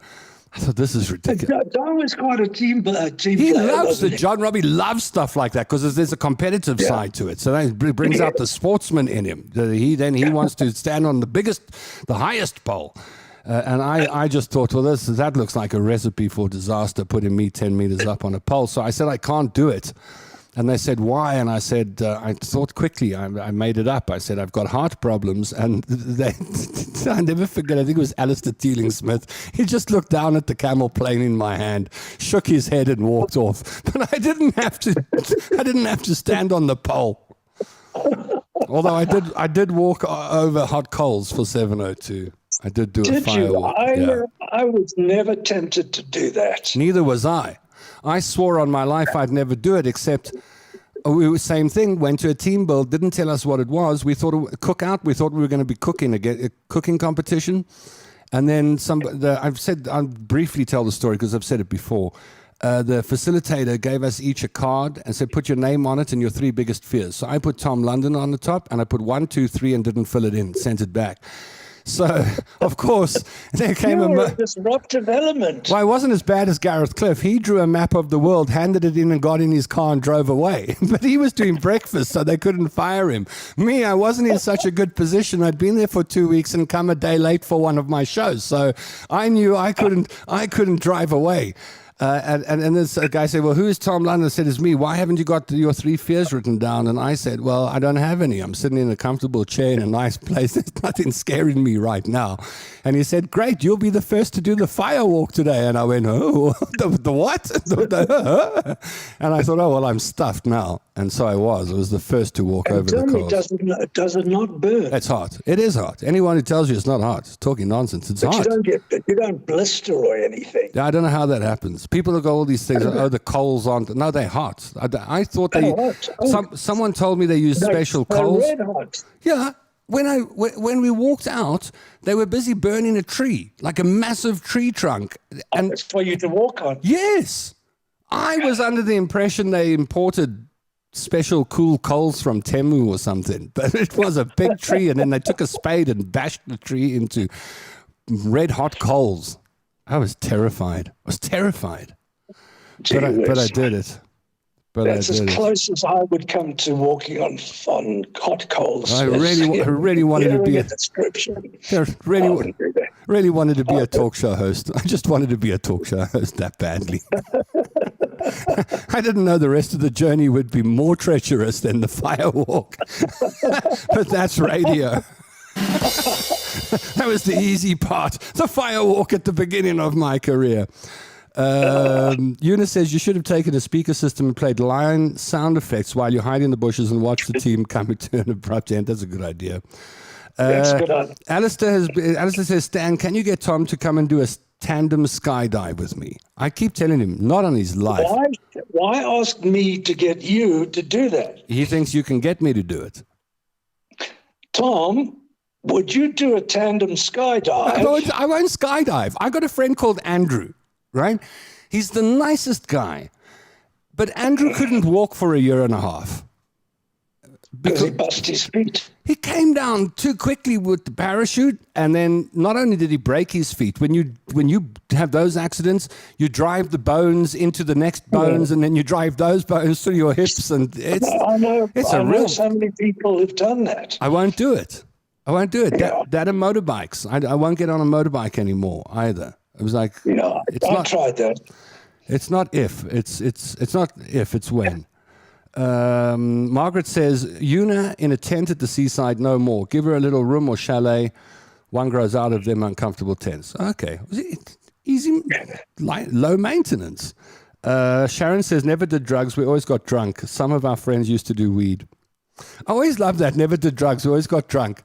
I thought, this is ridiculous. John was quite a team player. He loves it. John Robbie loves stuff like that because there's a competitive side to it. So that brings out the sportsman in him. He wants to stand on the highest pole. And I just thought, well, that looks like a recipe for disaster, putting me 10 meters up on a pole. So I said, I can't do it. And they said, why? And I said, I thought quickly, I made it up. I said, I've got heart problems. And I never forget, I think it was Alistair Teeling-Smith. He just looked down at the camel plane in my hand, shook his head and walked off. But I didn't have to stand on the pole. Although I did walk over hot coals for 702. I did do a firewalk. I was never tempted to do that. Neither was I. I swore on my life I'd never do it, except same thing, went to a team build, didn't tell us what it was. We thought cookout. We thought we were going to be cooking, a cooking competition. And then I'll briefly tell the story because I've said it before. The facilitator gave us each a card and said, put your name on it and your 3 biggest fears. So I put Tom London on the top, and I put 1, 2, 3 and didn't fill it in, sent it back. So, of course, there came a disruptive element. Well, it wasn't as bad as Gareth Cliff. He drew a map of the world, handed it in and got in his car and drove away. But he was doing breakfast, so they couldn't fire him. Me, I wasn't in such a good position. I'd been there for 2 weeks and come a day late for one of my shows. So I knew I couldn't drive away. And this guy said, well, who is Tom London? I said, it's me. Why haven't you got your 3 fears written down? And I said, well, I don't have any. I'm sitting in a comfortable chair in a nice place. There's nothing scaring me right now. And he said, great, you'll be the first to do the firewalk today. And I went, oh, the what? And I thought, oh, well, I'm stuffed now. And so I was. I was the first to walk over the course. Does it not burn? It's hot. It is hot. Anyone who tells you it's not hot is talking nonsense. It's hot. You don't blister or anything. I don't know how that happens. People have got all these things. The coals aren't. No, they're hot. I thought someone told me they use special coals. Red hot. Yeah. When we walked out, they were busy burning a tree, like a massive tree trunk. And it's for you to walk on. Yes. I was under the impression they imported special cool coals from Temu or something, but it was a big tree, and then they took a spade and bashed the tree into red hot coals. I was terrified. But I did it. That's as close as I would come to walking on hot coals. I really wanted to be a description. Really wanted to be a talk show host. I just wanted to be a talk show host that badly. I didn't know the rest of the journey would be more treacherous than the firewalk. But that's radio. That was the easy part. The firewalk at the beginning of my career. Eunice says you should have taken a speaker system and played lion sound effects while you hide in the bushes and watch the team come to an abrupt end. That's a good idea. That's good. Alistair says, Stan, can you get Tom to come and do a tandem skydive with me? I keep telling him, not on his life. Why ask me to get you to do that? He thinks you can get me to do it. Tom, would you do a tandem skydive? I won't skydive. I got a friend called Andrew. Right? He's the nicest guy. But Andrew couldn't walk for 1.5 years. Because he busted his feet. He came down too quickly with the parachute, and then not only did he break his feet, when you have those accidents, you drive the bones into the next bones, and then you drive those bones through your hips, and I know so many people who've done that. I won't do it. Yeah. That and motorbikes. I won't get on a motorbike anymore either. It was like, I tried that. It's not if. It's not if. It's when. Margaret says, Una in a tent at the seaside, no more. Give her a little room or chalet. One grows out of them uncomfortable tents. Okay. Easy, low maintenance. Sharon says, never did drugs. We always got drunk. Some of our friends used to do weed. I always loved that. Never did drugs. We always got drunk.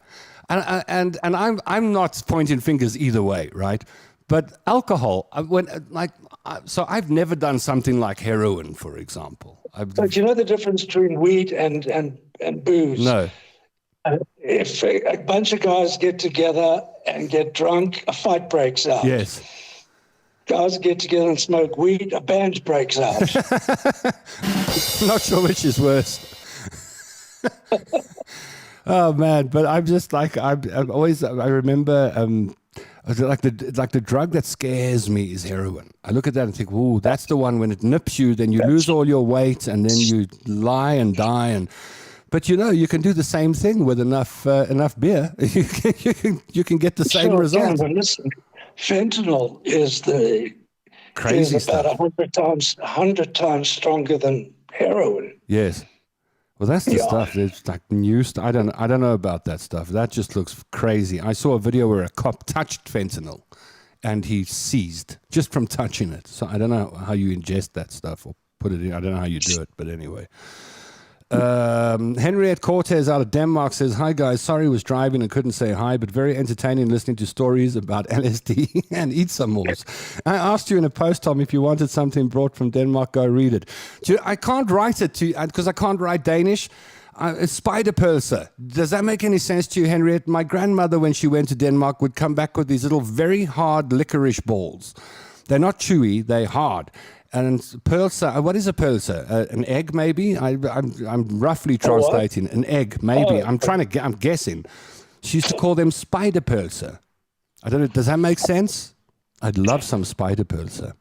And I'm not pointing fingers either way, right? But alcohol, so I've never done something like heroin, for example. But you know the difference between weed and booze? No. If a bunch of guys get together and get drunk, a fight breaks out. Yes. Guys get together and smoke weed, a band breaks out. Not sure which is worse. Oh man, but I'm just like I remember like the drug that scares me is heroin. I look at that and think, "Ooh, that's the one when it nips you, then you lose all your weight, and then you lie and die." But you can do the same thing with enough beer. You can get the same result. Listen, fentanyl is crazy about 100 times stronger than heroin. Yes. Well, that's the stuff. It's like new stuff. I don't know about that stuff. That just looks crazy. I saw a video where a cop touched fentanyl, and he seized just from touching it. So I don't know how you ingest that stuff or put it in. I don't know how you do it, but anyway. Henriette Cortez out of Denmark says, "Hi guys, sorry was driving and couldn't say hi, but very entertaining listening to stories about LSD and eat some more. I asked you in a post, Tom, if you wanted something brought from Denmark, go read it. I can't write it to because I can't write Danish. Spiderpølse. Does that make any sense to you, Henriette? My grandmother, when she went to Denmark, would come back with these little very hard licorice balls. They're not chewy, they're hard. And pølse, what is a pølse? An egg, maybe? I'm roughly translating. An egg, maybe. I'm guessing. She used to call them spiderpølse. I don't know. Does that make sense? I'd love some spiderpølse.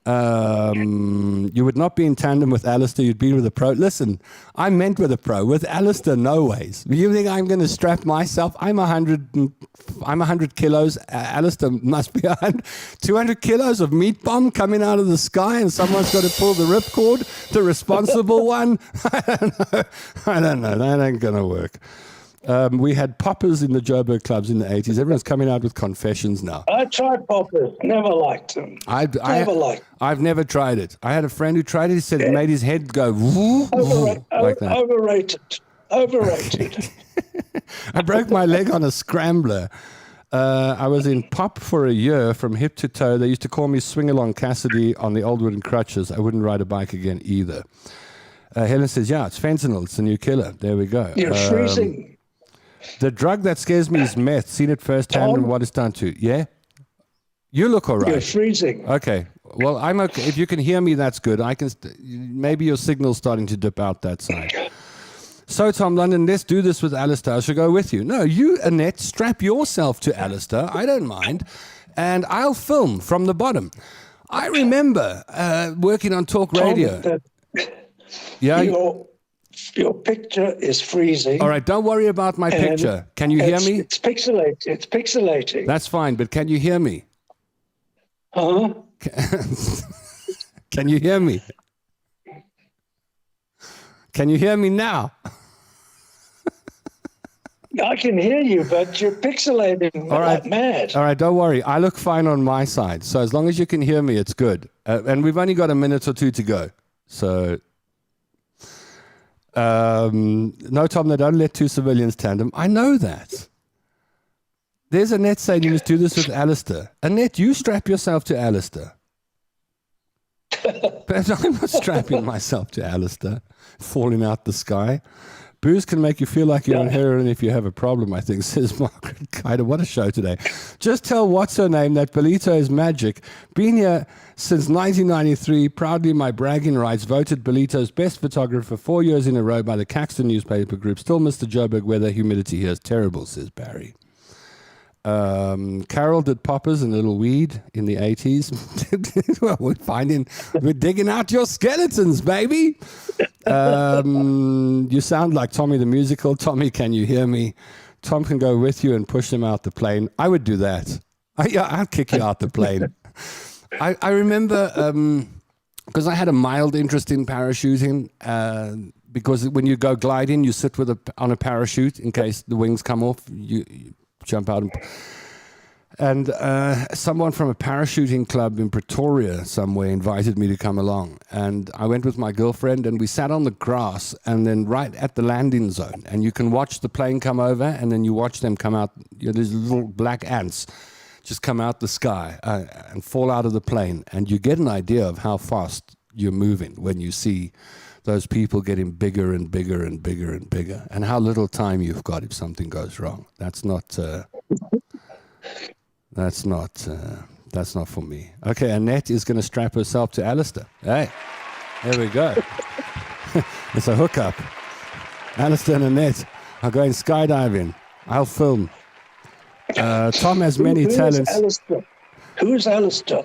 You would not be in tandem with Alistair. You'd be with a pro. Listen, I meant with a pro. With Alistair, no ways. You think I'm going to strap myself? I'm 100 kilos. Alistair must be 200 kilos of meat bomb coming out of the sky, and someone's got to pull the ripcord. The responsible one. I don't know. That ain't going to work. We had poppers in the Joburg clubs in the 80s. Everyone's coming out with confessions now. I tried poppers. Never liked them. I've never tried it. I had a friend who tried it. He said it made his head go like that. Overrated. I broke my leg on a scrambler. I was in pop for a year from hip to toe. They used to call me Swing-Along Cassidy on the old wooden crutches. I wouldn't ride a bike again either. Helen says, yeah, it's fentanyl. It's the new killer. There we go. You're freezing. The drug that scares me is meth. Seen it firsthand and what it's done to. Yeah? You look all right. You're freezing. Okay. Well, I'm okay. If you can hear me, that's good. Maybe your signal's starting to dip out that side. So, Tom London, let's do this with Alistair. I should go with you. No, you, Annette, strap yourself to Alistair. I don't mind. And I'll film from the bottom. I remember working on talk radio. Yeah. Your picture is freezing. All right, don't worry about my picture. Can you hear me? It's pixelating. That's fine, but can you hear me? Huh? Can you hear me? Can you hear me now? I can hear you, but you're pixelating like mad. All right, don't worry. I look fine on my side. So as long as you can hear me, it's good. And we've only got a minute or two to go. So... no, Tom, they don't let two civilians tandem. I know that. There's Annette saying you must do this with Alistair. Annette, you strap yourself to Alistair. But I'm not strapping myself to Alistair, falling out the sky. Booze can make you feel like you're on heroin if you have a problem, I think, says Margaret Kaider. What a show today. Just tell what's her name that Belito is magic. Been here since 1993. Proudly my bragging rights. Voted Belito's best photographer 4 years in a row by the Caxton newspaper group. Still Mr. Joburg weather. Humidity here is terrible, says Barry. Carol did poppers and a little weed in the 80s. Well, we're digging out your skeletons, baby. You sound like Tommy the Musical. Tommy, can you hear me? Tom can go with you and push him out the plane. I would do that. I'd kick you out the plane. I remember, because I had a mild interest in parachuting, because when you go gliding, you sit on a parachute in case the wings come off. You jump out. And someone from a parachuting club in Pretoria somewhere invited me to come along. And I went with my girlfriend, and we sat on the grass and then right at the landing zone. And you can watch the plane come over, and then you watch them come out. There's little black ants just come out the sky and fall out of the plane. And you get an idea of how fast you're moving when you see those people getting bigger and bigger and bigger and bigger, and how little time you've got if something goes wrong. That's not for me. Okay, Annette is going to strap herself to Alistair. Hey, there we go. It's a hookup. Alistair and Annette are going skydiving. I'll film. Tom has many talents. Who is Alistair?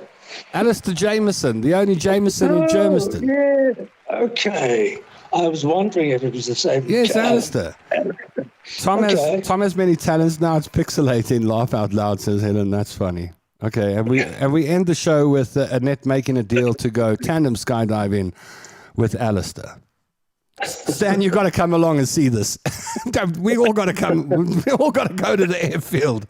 Alistair Jameson, the only Jameson in Germiston. Yeah. Okay. I was wondering if it was the same. Yes, Alistair. Tom has many talents. Now it's pixelating. Laugh out loud, says Helen. That's funny. Okay, and we end the show with Annette making a deal to go tandem skydiving with Alistair. Stan, you got to come along and see this. We all got to come. We all got to go to the airfield,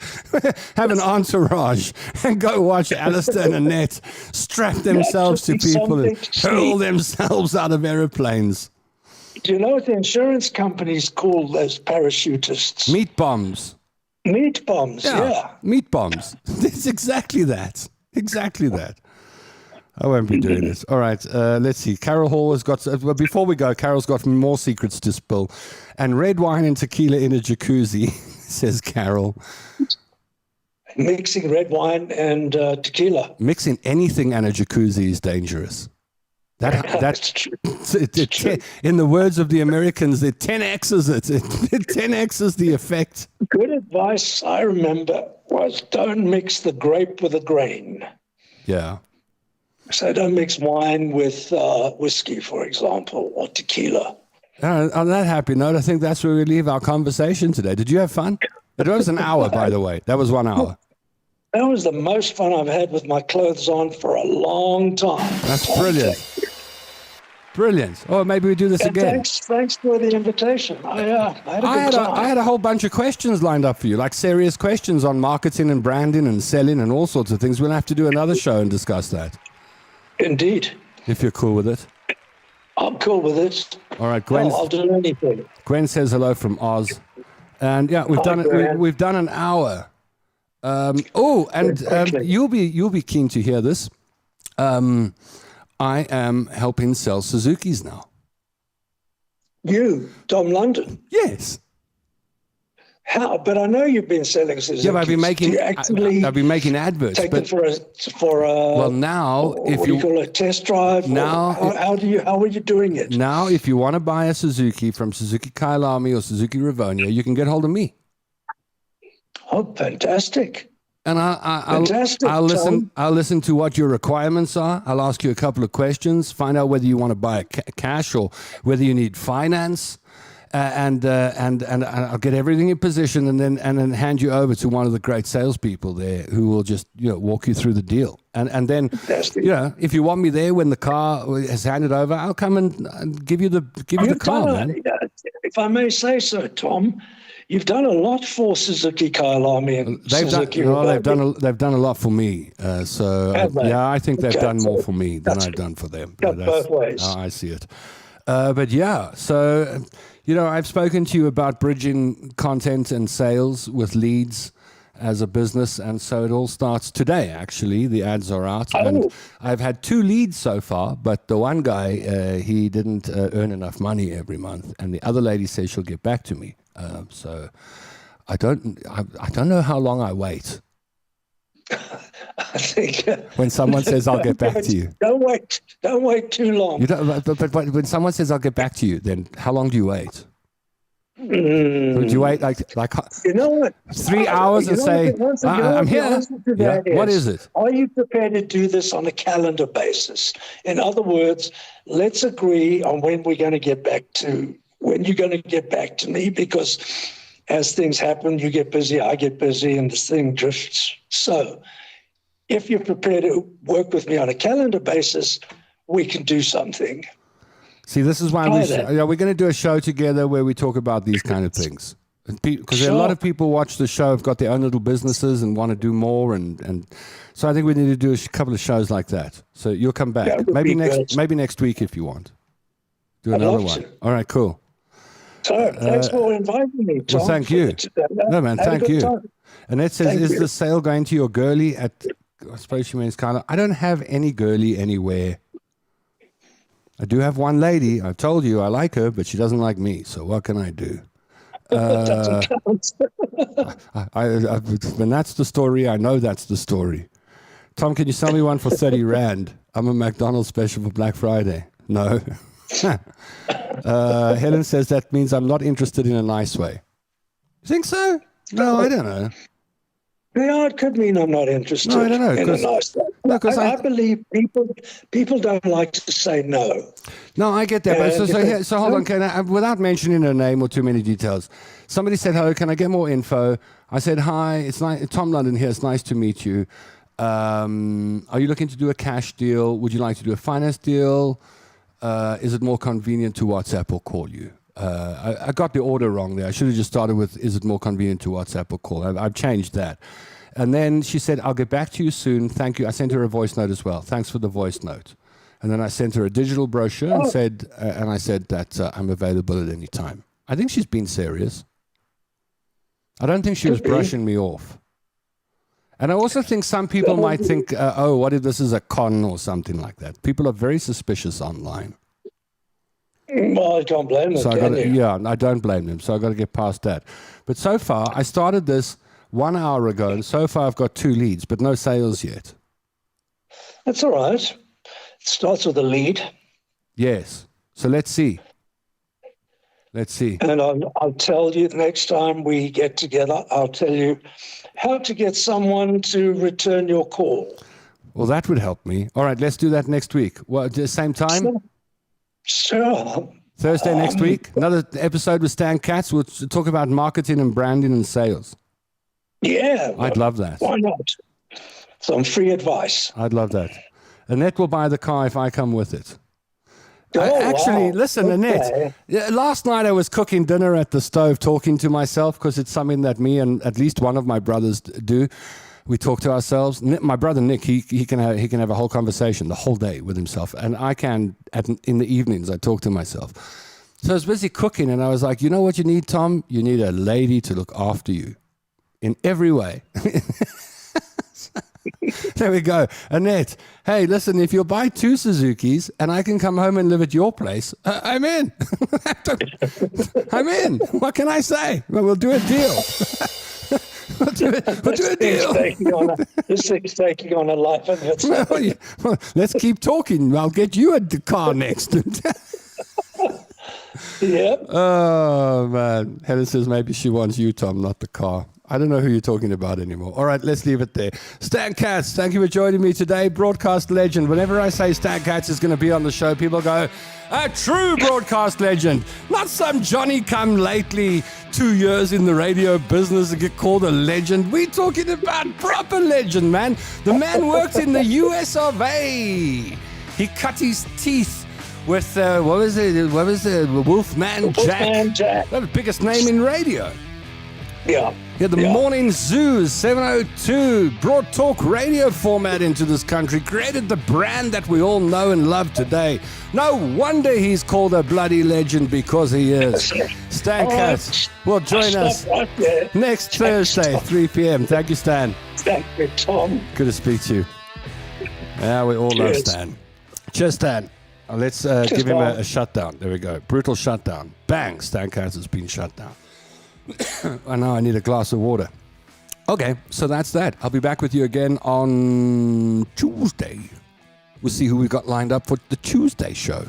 have an entourage, and go watch Alistair and Annette strap themselves to people and hurl themselves out of aeroplanes. Do you know what the insurance companies call those parachutists? Meat bombs. Meat bombs, yeah. Meat bombs. It's exactly that. Exactly that. I won't be doing this. All right, let's see. Carol Hall has got... Well, before we go, Carol's got more secrets to spill. And red wine and tequila in a jacuzzi, says Carol. Mixing red wine and tequila. Mixing anything and a jacuzzi is dangerous. That's true. In the words of the Americans, it 10x's it. It 10x's the effect. Good advice, I remember, was don't mix the grape with the grain. Yeah. So don't mix wine with whiskey, for example, or tequila. On that happy note, I think that's where we leave our conversation today. Did you have fun? It was an hour, by the way. That was 1 hour. That was the most fun I've had with my clothes on for a long time. That's brilliant. Brilliant. Oh, maybe we do this again. Thanks for the invitation. I had a good time. I had a whole bunch of questions lined up for you, like serious questions on marketing and branding and selling and all sorts of things. We'll have to do another show and discuss that. Indeed. If you're cool with it. I'm cool with it. All right, Gwen. I'll do anything. Gwen says hello from Oz. And yeah, we've done an hour. You'll be keen to hear this. I am helping sell Suzukis now. You, Tom London? Yes. How? But I know you've been selling Suzukis. Yeah, I've been making adverts. Take them for a. Well, now if you call it a test drive. Now, how are you doing it? Now, if you want to buy a Suzuki from Suzuki Kailami or Suzuki Rivonia, you can get hold of me. Oh, fantastic! And I'll listen to what your requirements are. I'll ask you a couple of questions, find out whether you want to buy cash or whether you need finance, and I'll get everything in position, and then hand you over to one of the great salespeople there who will just walk you through the deal. And then if you want me there when the car is handed over, I'll come and give you the car, man. If I may say so, Tom. You've done a lot for Suzuki Kailami and Suzuki. They've done a lot for me. I think they've done more for me than I've done for them. Both ways. I see it. I've spoken to you about bridging content and sales with leads as a business, and so it all starts today. Actually, the ads are out, and I've had 2 leads so far. But the one guy, he didn't earn enough money every month, and the other lady says she'll get back to me. So I don't know how long I wait. I think when someone says I'll get back to you, don't wait too long. But when someone says I'll get back to you, then how long do you wait? Would you wait like 3 hours and say I'm here? Yeah. What is it? Are you prepared to do this on a calendar basis? In other words, let's agree on when you're going to get back to me, because as things happen, you get busy, I get busy, and this thing drifts. So if you're prepared to work with me on a calendar basis, we can do something. See, this is why we're going to do a show together where we talk about these kind of things. Because a lot of people watch the show, have got their own little businesses and want to do more, and so I think we need to do a couple of shows like that. So you'll come back maybe next week if you want. Do another one. All right, cool. So thanks for inviting me, Tom. Well, thank you. No, man, thank you. Time. Annette says, is the sale going to your girlie at, I suppose she means Carla. I don't have any girlie anywhere. I do have one lady. I've told you I like her, but she doesn't like me. So what can I do? When that's the story, I know that's the story. Tom, can you sell me one for 30 Rand? I'm a McDonald's special for Black Friday. No. Helen says that means I'm not interested in a nice way. You think so? No, I don't know. Yeah, it could mean I'm not interested. No, I don't know. In a nice way. No, I believe people don't like to say no. No, I get that. But so hold on. Can I, without mentioning her name or too many details, somebody said, hello, can I get more info? I said, hi, it's nice, Tom London here. It's nice to meet you. Are you looking to do a cash deal? Would you like to do a finance deal? Is it more convenient to WhatsApp or call you? I got the order wrong there. I should have just started with, is it more convenient to WhatsApp or call? I've changed that. And then she said, I'll get back to you soon. Thank you. I sent her a voice note as well. Thanks for the voice note. And then I sent her a digital brochure and I said that I'm available at any time. I think she's been serious. I don't think she was brushing me off. And I also think some people might think, what if this is a con or something like that? People are very suspicious online. Well, I don't blame them. So I don't blame them. So I've got to get past that. But so far, I started this 1 hour ago, and so far I've got 2 leads, but no sales yet. That's all right. It starts with a lead. Yes. So let's see. Let's see. And I'll tell you next time we get together, I'll tell you how to get someone to return your call. Well, that would help me. All right, let's do that next week. Well, at the same time? Sure. Thursday next week, another episode with Stan Katz. We'll talk about marketing and branding and sales. Yeah. I'd love that. Why not? Some free advice. I'd love that. Annette will buy the car if I come with it. Listen, Annette, last night I was cooking dinner at the stove talking to myself because it's something that me and at least one of my brothers do. We talk to ourselves. My brother Nick, he can have a whole conversation the whole day with himself, and I can in the evenings. I talk to myself. So I was busy cooking, and I was like, you know what you need, Tom? You need a lady to look after you in every way. There we go. Annette, hey, listen, if you'll buy 2 Suzukis and I can come home and live at your place, I'm in. I'm in. What can I say? Well, we'll do a deal. We'll do a deal. This thing's taking on a life of its own. Well, let's keep talking. I'll get you a car next. Yep. Oh, man. Helen says maybe she wants you, Tom, not the car. I don't know who you're talking about anymore. All right, let's leave it there. Stan Katz, thank you for joining me today. Broadcast legend. Whenever I say Stan Katz is going to be on the show, people go, a true broadcast legend. Not some Johnny come lately 2 years in the radio business and get called a legend. We're talking about proper legend, man. The man worked in the US of A. He cut his teeth with, what was it? Wolfman Jack. That was the biggest name in radio. Yeah. Yeah, the Morning Zoos, 702, brought talk radio format into this country, created the brand that we all know and love today. No wonder he's called a bloody legend, because he is. Stan Katz will join us next Thursday, 3 p.m. Thank you, Stan. Thank you, Tom. Good to speak to you. Yeah, we all love Stan. Cheers, Stan. Let's give him a shutdown. There we go. Brutal shutdown. Bang, Stan Katz has been shut down. I know I need a glass of water. Okay, so that's that. I'll be back with you again on Tuesday. We'll see who we got lined up for the Tuesday show.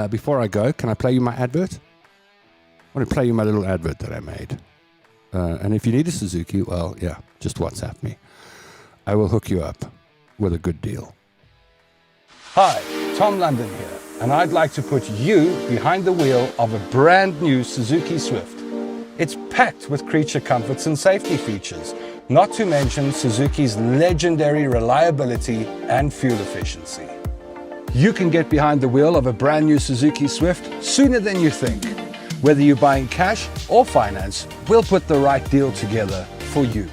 Before I go, can I play you my advert? I want to play you my little advert that I made. And if you need a Suzuki, well, yeah, just WhatsApp me. I will hook you up with a good deal. Hi, Tom London here, and I'd like to put you behind the wheel of a brand new Suzuki Swift. It's packed with creature comforts and safety features, not to mention Suzuki's legendary reliability and fuel efficiency. You can get behind the wheel of a brand new Suzuki Swift sooner than you think. Whether you're buying cash or finance, we'll put the right deal together for you.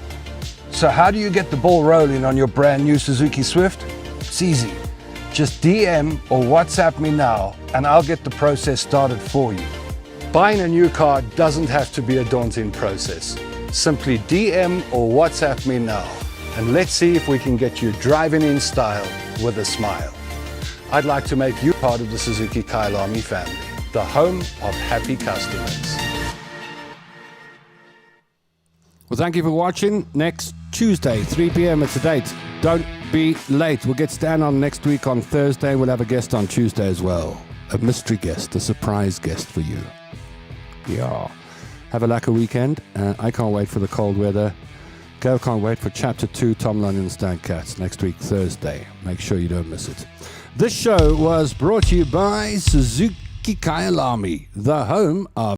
So how do you get the ball rolling on your brand new Suzuki Swift? It's easy. Just DM or WhatsApp me now and I'll get the process started for you. Buying a new car doesn't have to be a daunting process. Simply DM or WhatsApp me now and let's see if we can get you driving in style with a smile. I'd like to make you part of the Suzuki Kailami family, the home of happy customers. Well, thank you for watching. Next Tuesday, 3 p.m. It's a date. Don't be late. We'll get Stan on next week on Thursday. We'll have a guest on Tuesday as well. A mystery guest, a surprise guest for you. Yeah. Have a lacquer weekend. I can't wait for the cold weather. Gail can't wait for Chapter 2, Tom Lund and Stan Katz, next week, Thursday. Make sure you don't miss it. This show was brought to you by Suzuki Kailami, the home of